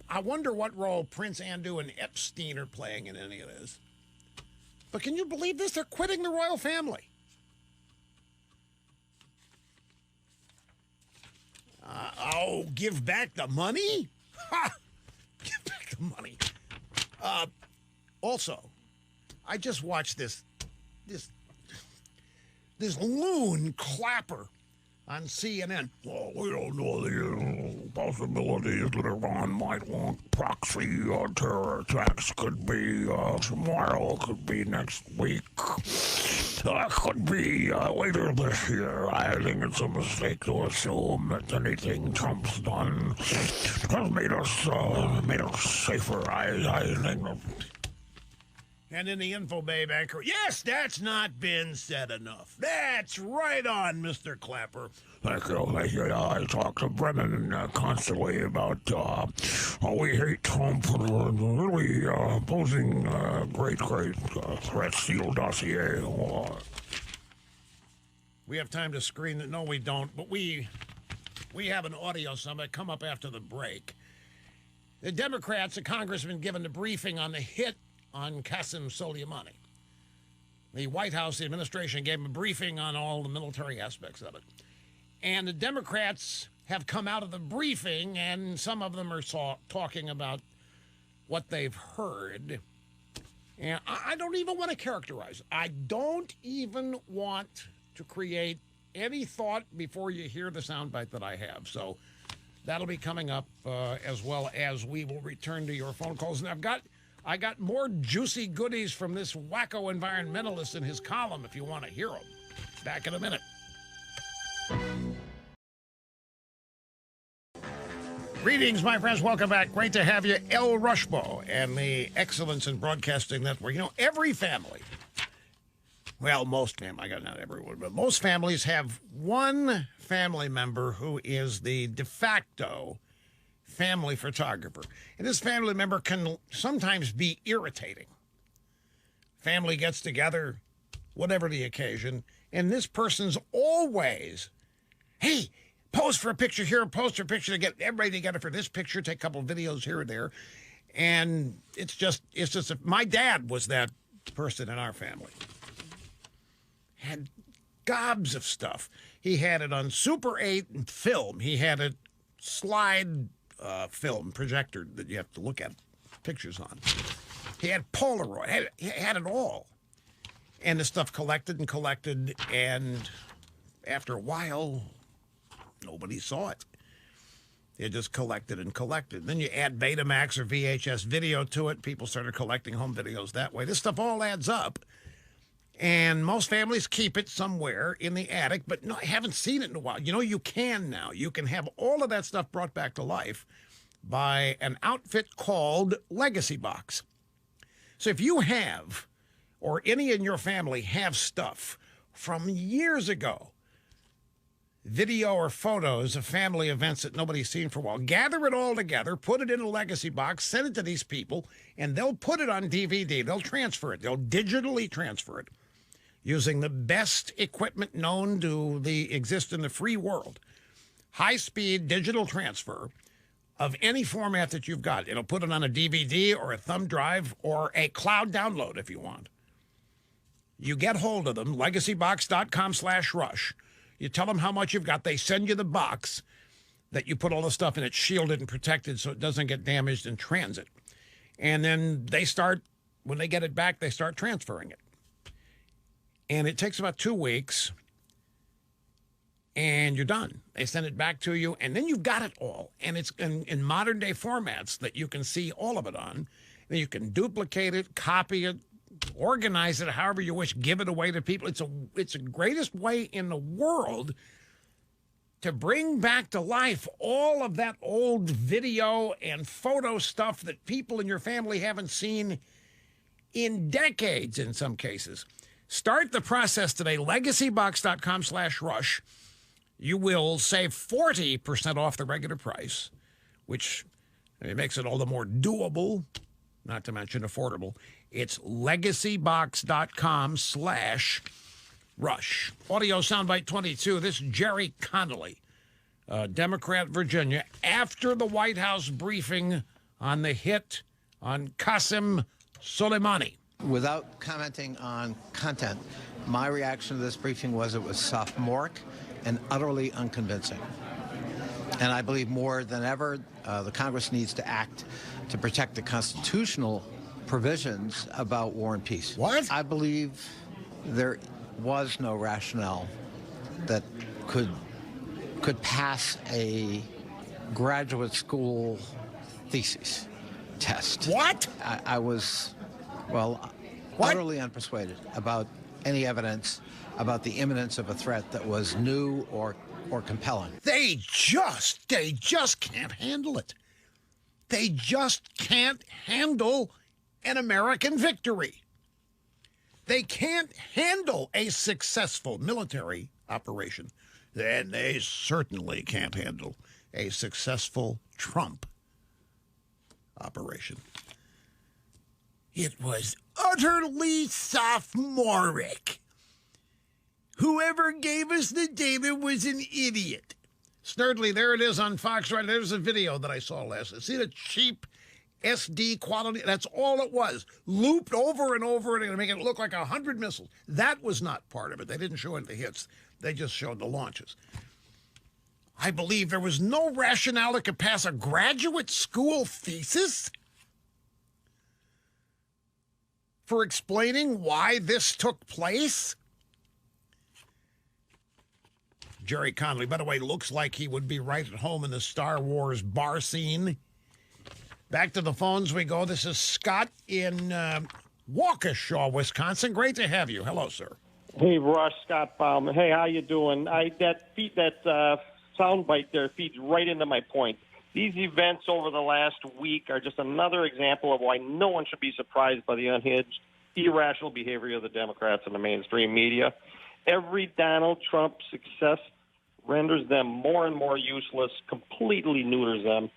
I wonder what role Prince Andrew and Epstein are playing in any of this. But can you believe this? They're quitting the royal family. Give back the money? Ha! Give back the money. Also, I just watched this loon Clapper on CNN. Well, we don't know the possibilities that Iran might want proxy terror attacks. Could be tomorrow, could be next week, could be later this year. I think it's a mistake to assume that anything Trump's done has made us safer. I think. And in the Infobabe anchor, yes, that's not been said enough. That's right on, Mr. Clapper. Thank you. I talk to Brennan constantly about we hate Trump and really posing great threat seal dossier. We have time to screen it. No, we don't, but we have an audio summit come up after the break. The Democrats, the congressman, given the briefing on the hit on Qasem Soleimani. The White House, the administration, gave him a briefing on all the military aspects of it. And the Democrats have come out of the briefing, and some of them are talking about what they've heard. And I don't even want to characterize it. I don't even want to create any thought before you hear the soundbite that I have. So that'll be coming up as well as we will return to your phone calls. And I got more juicy goodies from this wacko environmentalist in his column if you want to hear them. Back in a minute. Greetings, my friends. Welcome back. Great to have you. El Rushbo and the Excellence in Broadcasting Network. You know, every family, well, most families, I got not everyone, but most families have one family member who is the de facto family photographer. And this family member can sometimes be irritating. Family gets together, whatever the occasion, and this person's always, hey, pose for a picture here, pose for a picture to get everybody together for this picture, take a couple of videos here or there. And it's just my dad was that person in our family. Had gobs of stuff. He had it on Super 8 film. He had it slide film projector that you have to look at pictures on. He had Polaroid. He had it all. And the stuff collected, and after a while, nobody saw it. It just collected and collected. Then you add Betamax or VHS video to it. People started collecting home videos that way. This stuff all adds up. And most families keep it somewhere in the attic, but no, I haven't seen it in a while. You know, you can now. You can have all of that stuff brought back to life by an outfit called Legacy Box. So if you have, or any in your family have stuff from years ago, video or photos of family events that nobody's seen for a while, gather it all together, put it in a Legacy Box, send it to these people, and they'll put it on DVD. They'll transfer it. They'll digitally transfer it using the best equipment known to exist in the free world. High-speed digital transfer of any format that you've got. It'll put it on a DVD or a thumb drive or a cloud download if you want. You get hold of them, legacybox.com/rush. You tell them how much you've got. They send you the box that you put all the stuff in it, shielded and protected so it doesn't get damaged in transit. And then they start, when they get it back, they start transferring it. And it takes about 2 weeks, and you're done. They send it back to you, and then you've got it all. And it's in modern-day formats that you can see all of it on. Then you can duplicate it, copy it, organize it however you wish, give it away to people. It's the greatest way in the world to bring back to life all of that old video and photo stuff that people in your family haven't seen in decades in some cases. Start the process today, legacybox.com/rush. You will save 40% off the regular price, which it makes it all the more doable, not to mention affordable. It's legacybox.com/rush. Audio soundbite 22. This is Jerry Connolly, Democrat, Virginia, after the White House briefing on the hit on Qasem Soleimani. Without commenting on content, my reaction to this briefing was it was sophomoric and utterly unconvincing. And I believe more than ever, the Congress needs to act to protect the constitutional provisions about war and peace. What? I believe there was no rationale that could pass a graduate school thesis test. What? I was, well, utterly unpersuaded about any evidence about the imminence of a threat that was new or compelling. They just can't handle it. They just can't handle an American victory. They can't handle a successful military operation. Then they certainly can't handle a successful Trump operation. It was utterly sophomoric. Whoever gave us the data was an idiot. Snurdly, there it is on Fox. Right, there's a video that I saw last night. See the cheap SD quality? That's all it was. Looped over and over and make it look like 100 missiles. That was not part of it. They didn't show any of the hits. They just showed the launches. I believe there was no rationale that could pass a graduate school thesis for explaining why this took place. Jerry Connolly, by the way, looks like he would be right at home in the Star Wars bar scene. Back to the phones we go. This is Scott in Waukesha, Wisconsin. Great to have you. Hello, sir. Hey, Rush, Scott Bauman. Hey, how you doing? That soundbite there feeds right into my point. These events over the last week are just another example of why no one should be surprised by the unhinged, irrational behavior of the Democrats and the mainstream media. Every Donald Trump success renders them more and more useless, completely neuters them,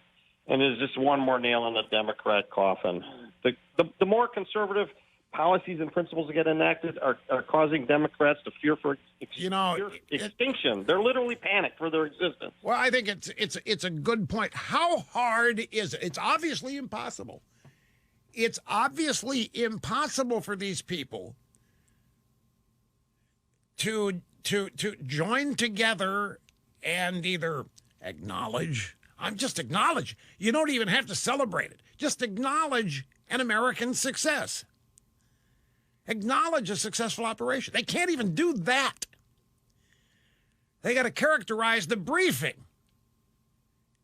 and is just one more nail in the Democrat coffin. The more conservative policies and principles that get enacted are causing Democrats to fear for extinction. They're literally panicked for their existence. Well, I think it's a good point. How hard is it? It's obviously impossible. It's obviously impossible for these people to join together and either acknowledge. Just acknowledge. You don't even have to celebrate it. Just acknowledge an American success. Acknowledge a successful operation. They can't even do that. They got to characterize the briefing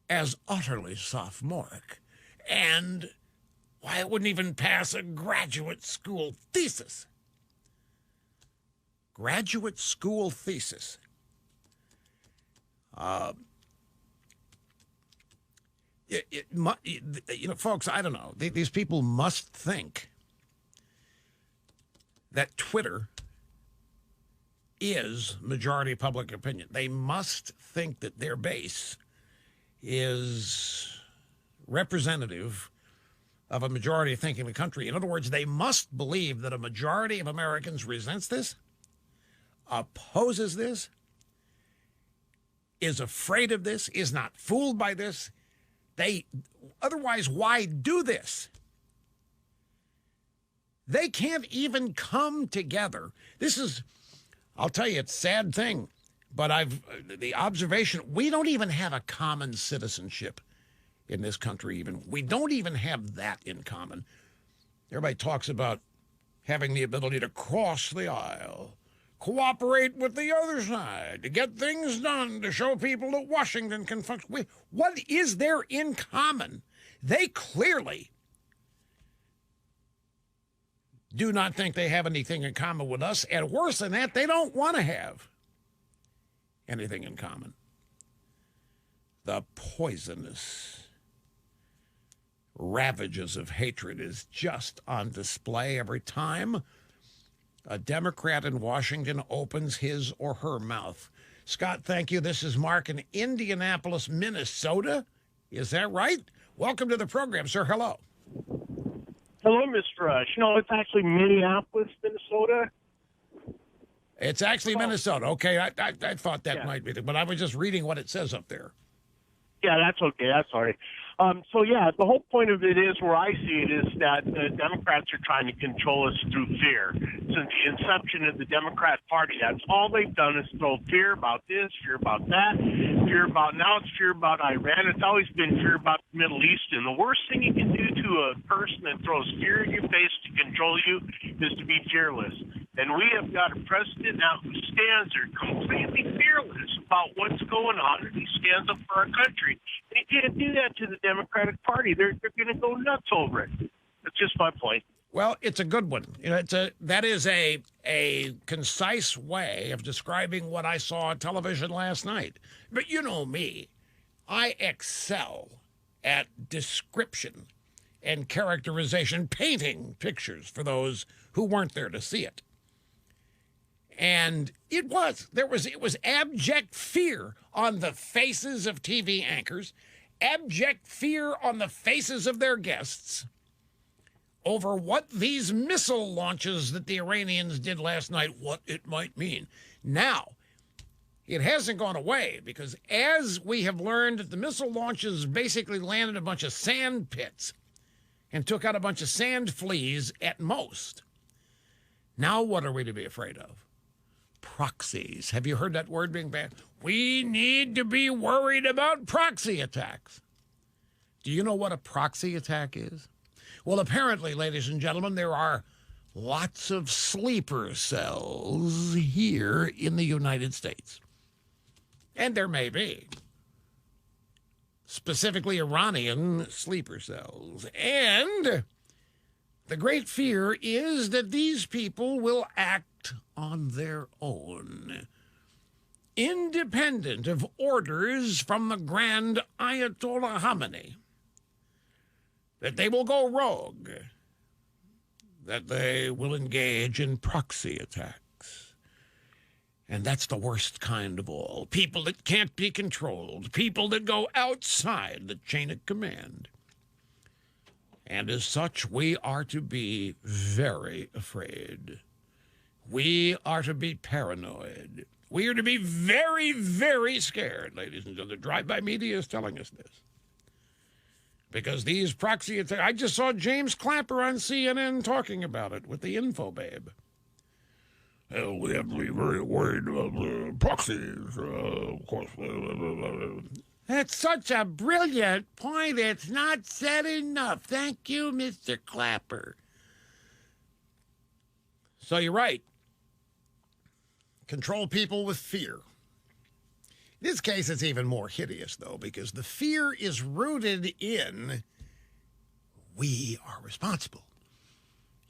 as utterly sophomoric and why it wouldn't even pass a graduate school thesis. Graduate school thesis. Folks, I don't know. These people must think that Twitter is majority public opinion. They must think that their base is representative of a majority of thinking in the country. In other words, they must believe that a majority of Americans resents this, opposes this, is afraid of this, is not fooled by this. Otherwise, why do this? They can't even come together. This is, I'll tell you, it's a sad thing, but the observation, we don't even have a common citizenship in this country even. We don't even have that in common. Everybody talks about having the ability to cross the aisle, cooperate with the other side, to get things done, to show people that Washington can function. What is there in common? They clearly do not think they have anything in common with us. And worse than that, they don't want to have anything in common. The poisonous ravages of hatred is just on display every time a Democrat in Washington opens his or her mouth. Scott, thank you. This is Mark in Indianapolis, Minnesota. Is that right? Welcome to the program, sir. Hello. Hello, Mr. Rush. No, it's actually Minneapolis, Minnesota. It's actually Minnesota. Okay, I thought that might be, but I was just reading what it says up there. Yeah, that's okay. That's all right. So, yeah, the whole point of it is, where I see it, is that the Democrats are trying to control us through fear. Since the inception of the Democrat Party, that's all they've done is throw fear about this, fear about that, fear about now it's fear about Iran. It's always been fear about the Middle East. And the worst thing you can do to a person that throws fear in your face to control you is to be fearless. And we have got a president now who stands there completely fearless about what's going on, and he stands up for our country. And he can't do that to the Democratic Party. They're going to go nuts over it. That's just my point. Well, it's a good one. You know, that is a concise way of describing what I saw on television last night. But you know me, I excel at description and characterization, painting pictures for those who weren't there to see it. And it was abject fear on the faces of TV anchors, abject fear on the faces of their guests over what these missile launches that the Iranians did last night, what it might mean. Now, it hasn't gone away, because as we have learned, the missile launches basically landed a bunch of sand pits and took out a bunch of sand fleas at most. Now what are we to be afraid of? Proxies. Have you heard that word being banned? We need to be worried about proxy attacks. Do you know what a proxy attack is? Well, apparently, ladies and gentlemen, there are lots of sleeper cells here in the United States. And there may be. Specifically Iranian sleeper cells. And the great fear is that these people will act on their own, independent of orders from the Grand Ayatollah Khamenei, that they will go rogue, that they will engage in proxy attacks. And that's the worst kind of all. People that can't be controlled, people that go outside the chain of command. And as such, we are to be very afraid. We are to be paranoid. We are to be very, very scared, ladies and gentlemen. The drive-by media is telling us this. Because these proxy attacks, I just saw James Clapper on CNN talking about it with the info babe. Well, we have to be very worried about the proxies, of course. That's such a brilliant point. It's not said enough. Thank you, Mr. Clapper. So you're right. Control people with fear. In this case, it's even more hideous, though, because the fear is rooted in we are responsible.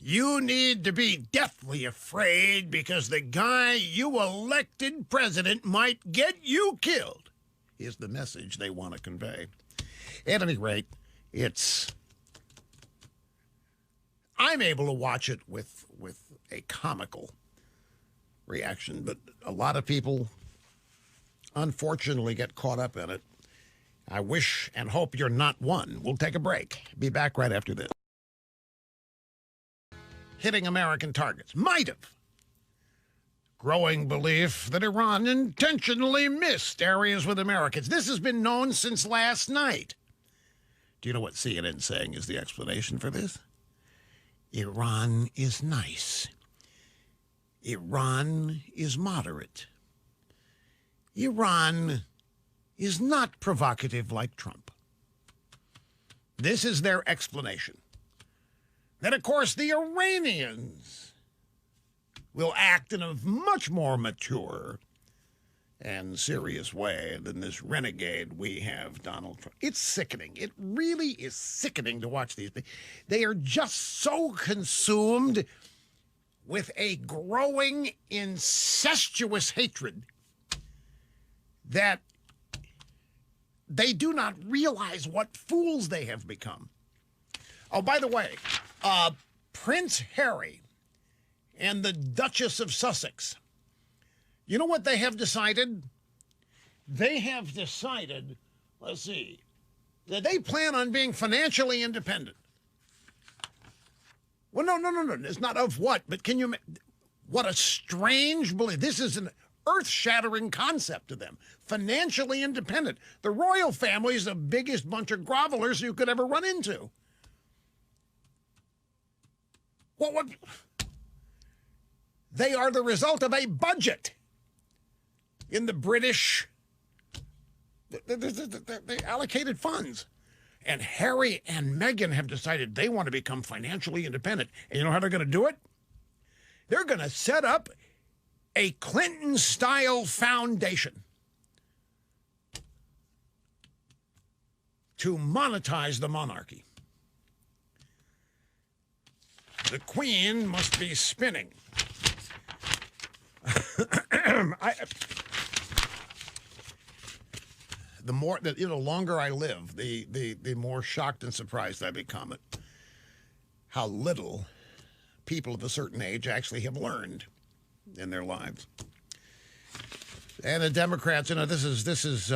You need to be deathly afraid because the guy you elected president might get you killed, is the message they want to convey. At any rate, I'm able to watch it with a comical reaction, but a lot of people unfortunately get caught up in it. I wish and hope you're not one. We'll take a break. Be back right after this. Hitting American targets. Might have. Growing belief that Iran intentionally missed areas with Americans. This has been known since last night. Do you know what CNN's saying is the explanation for this? Iran is nice. Iran is moderate. Iran is not provocative like Trump. This is their explanation. Then, of course, the Iranians will act in a much more mature and serious way than this renegade we have, Donald Trump. It's sickening. It really is sickening to watch these things. They are just so consumed with a growing incestuous hatred that they do not realize what fools they have become. Oh, by the way, Prince Harry and the Duchess of Sussex, you know what they have decided? They have decided, let's see, that they plan on being financially independent. Well, no. It's not of what, but can you, what a strange belief. This is an earth-shattering concept to them. Financially independent. The royal family is the biggest bunch of grovelers you could ever run into. What? They are the result of a budget in the British. They allocated funds. And Harry and Meghan have decided they want to become financially independent. And you know how they're going to do it? They're going to set up a Clinton-style foundation to monetize the monarchy. The Queen must be spinning. The longer I live, the more shocked and surprised I become at how little people of a certain age actually have learned in their lives. And the Democrats, this is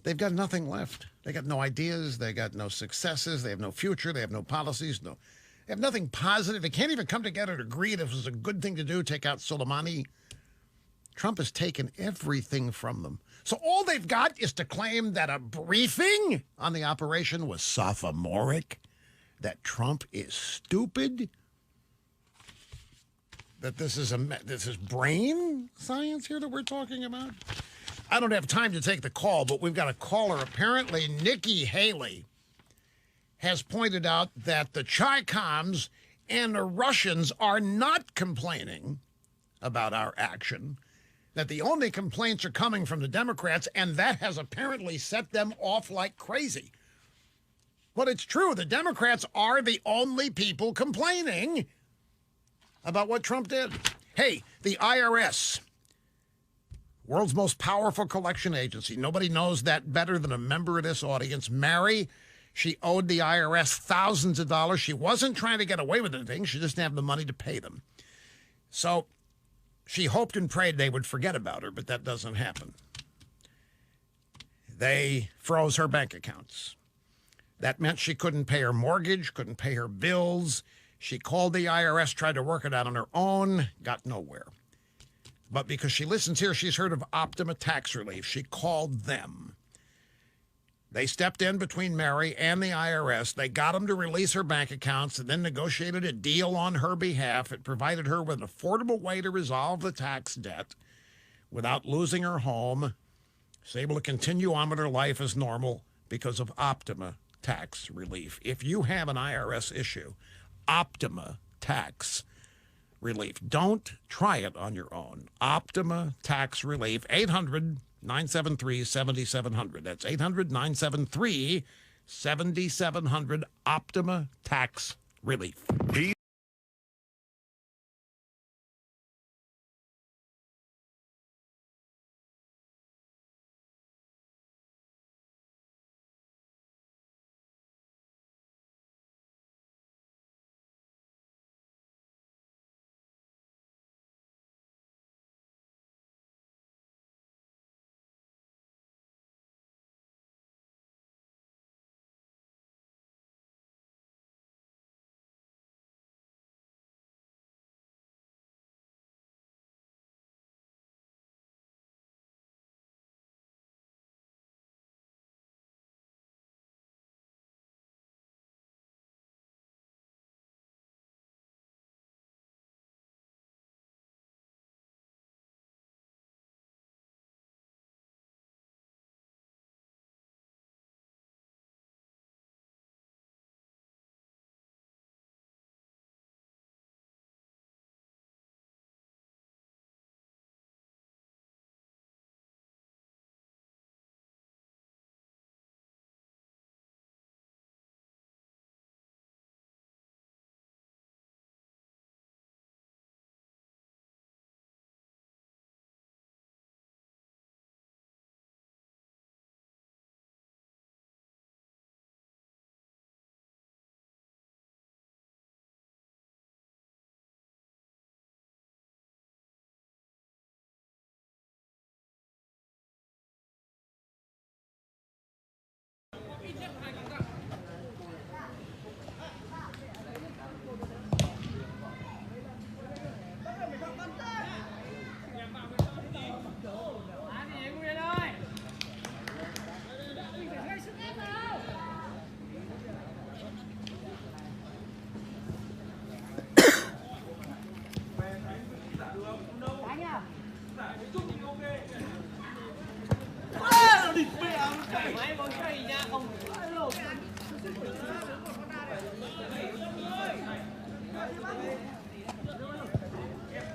they've got nothing left. They got no ideas. They got no successes. They have no future. They have no policies. They have nothing positive. They can't even come together to agree that it was a good thing to do, take out Soleimani. Trump has taken everything from them. So all they've got is to claim that a briefing on the operation was sophomoric, that Trump is stupid, that this is brain science here that we're talking about. I don't have time to take the call, but we've got a caller. Apparently, Nikki Haley has pointed out that the Chi-Coms and the Russians are not complaining about our action, that the only complaints are coming from the Democrats, and that has apparently set them off like crazy. But it's true. The Democrats are the only people complaining about what Trump did. Hey, the IRS, world's most powerful collection agency. Nobody knows that better than a member of this audience. Mary, she owed the IRS thousands of dollars. She wasn't trying to get away with anything. She just didn't have the money to pay them. So she hoped and prayed they would forget about her, but that doesn't happen. They froze her bank accounts. That meant she couldn't pay her mortgage, couldn't pay her bills. She called the IRS, tried to work it out on her own, got nowhere. But because she listens here, she's heard of Optima Tax Relief. She called them. They stepped in between Mary and the IRS. They got them to release her bank accounts and then negotiated a deal on her behalf. It provided her with an affordable way to resolve the tax debt without losing her home. She's able to continue on with her life as normal because of Optima Tax Relief. If you have an IRS issue, Optima Tax Relief. Don't try it on your own. Optima Tax Relief, 800-973-7700. That's 800-973-7700, Optima Tax Relief.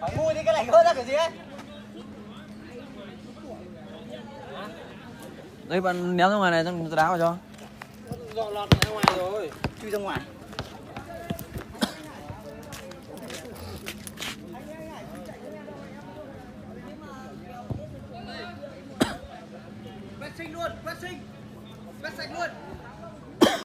Hỏi ngu thì cái này gỡ ra cái gì ấy? Đấy bạn ném ra ngoài này, xong đá vào cho. Dọn lọt ra ngoài rồi. Chui ra ngoài. Quét sinh luôn, quét sinh. Quét sạch luôn.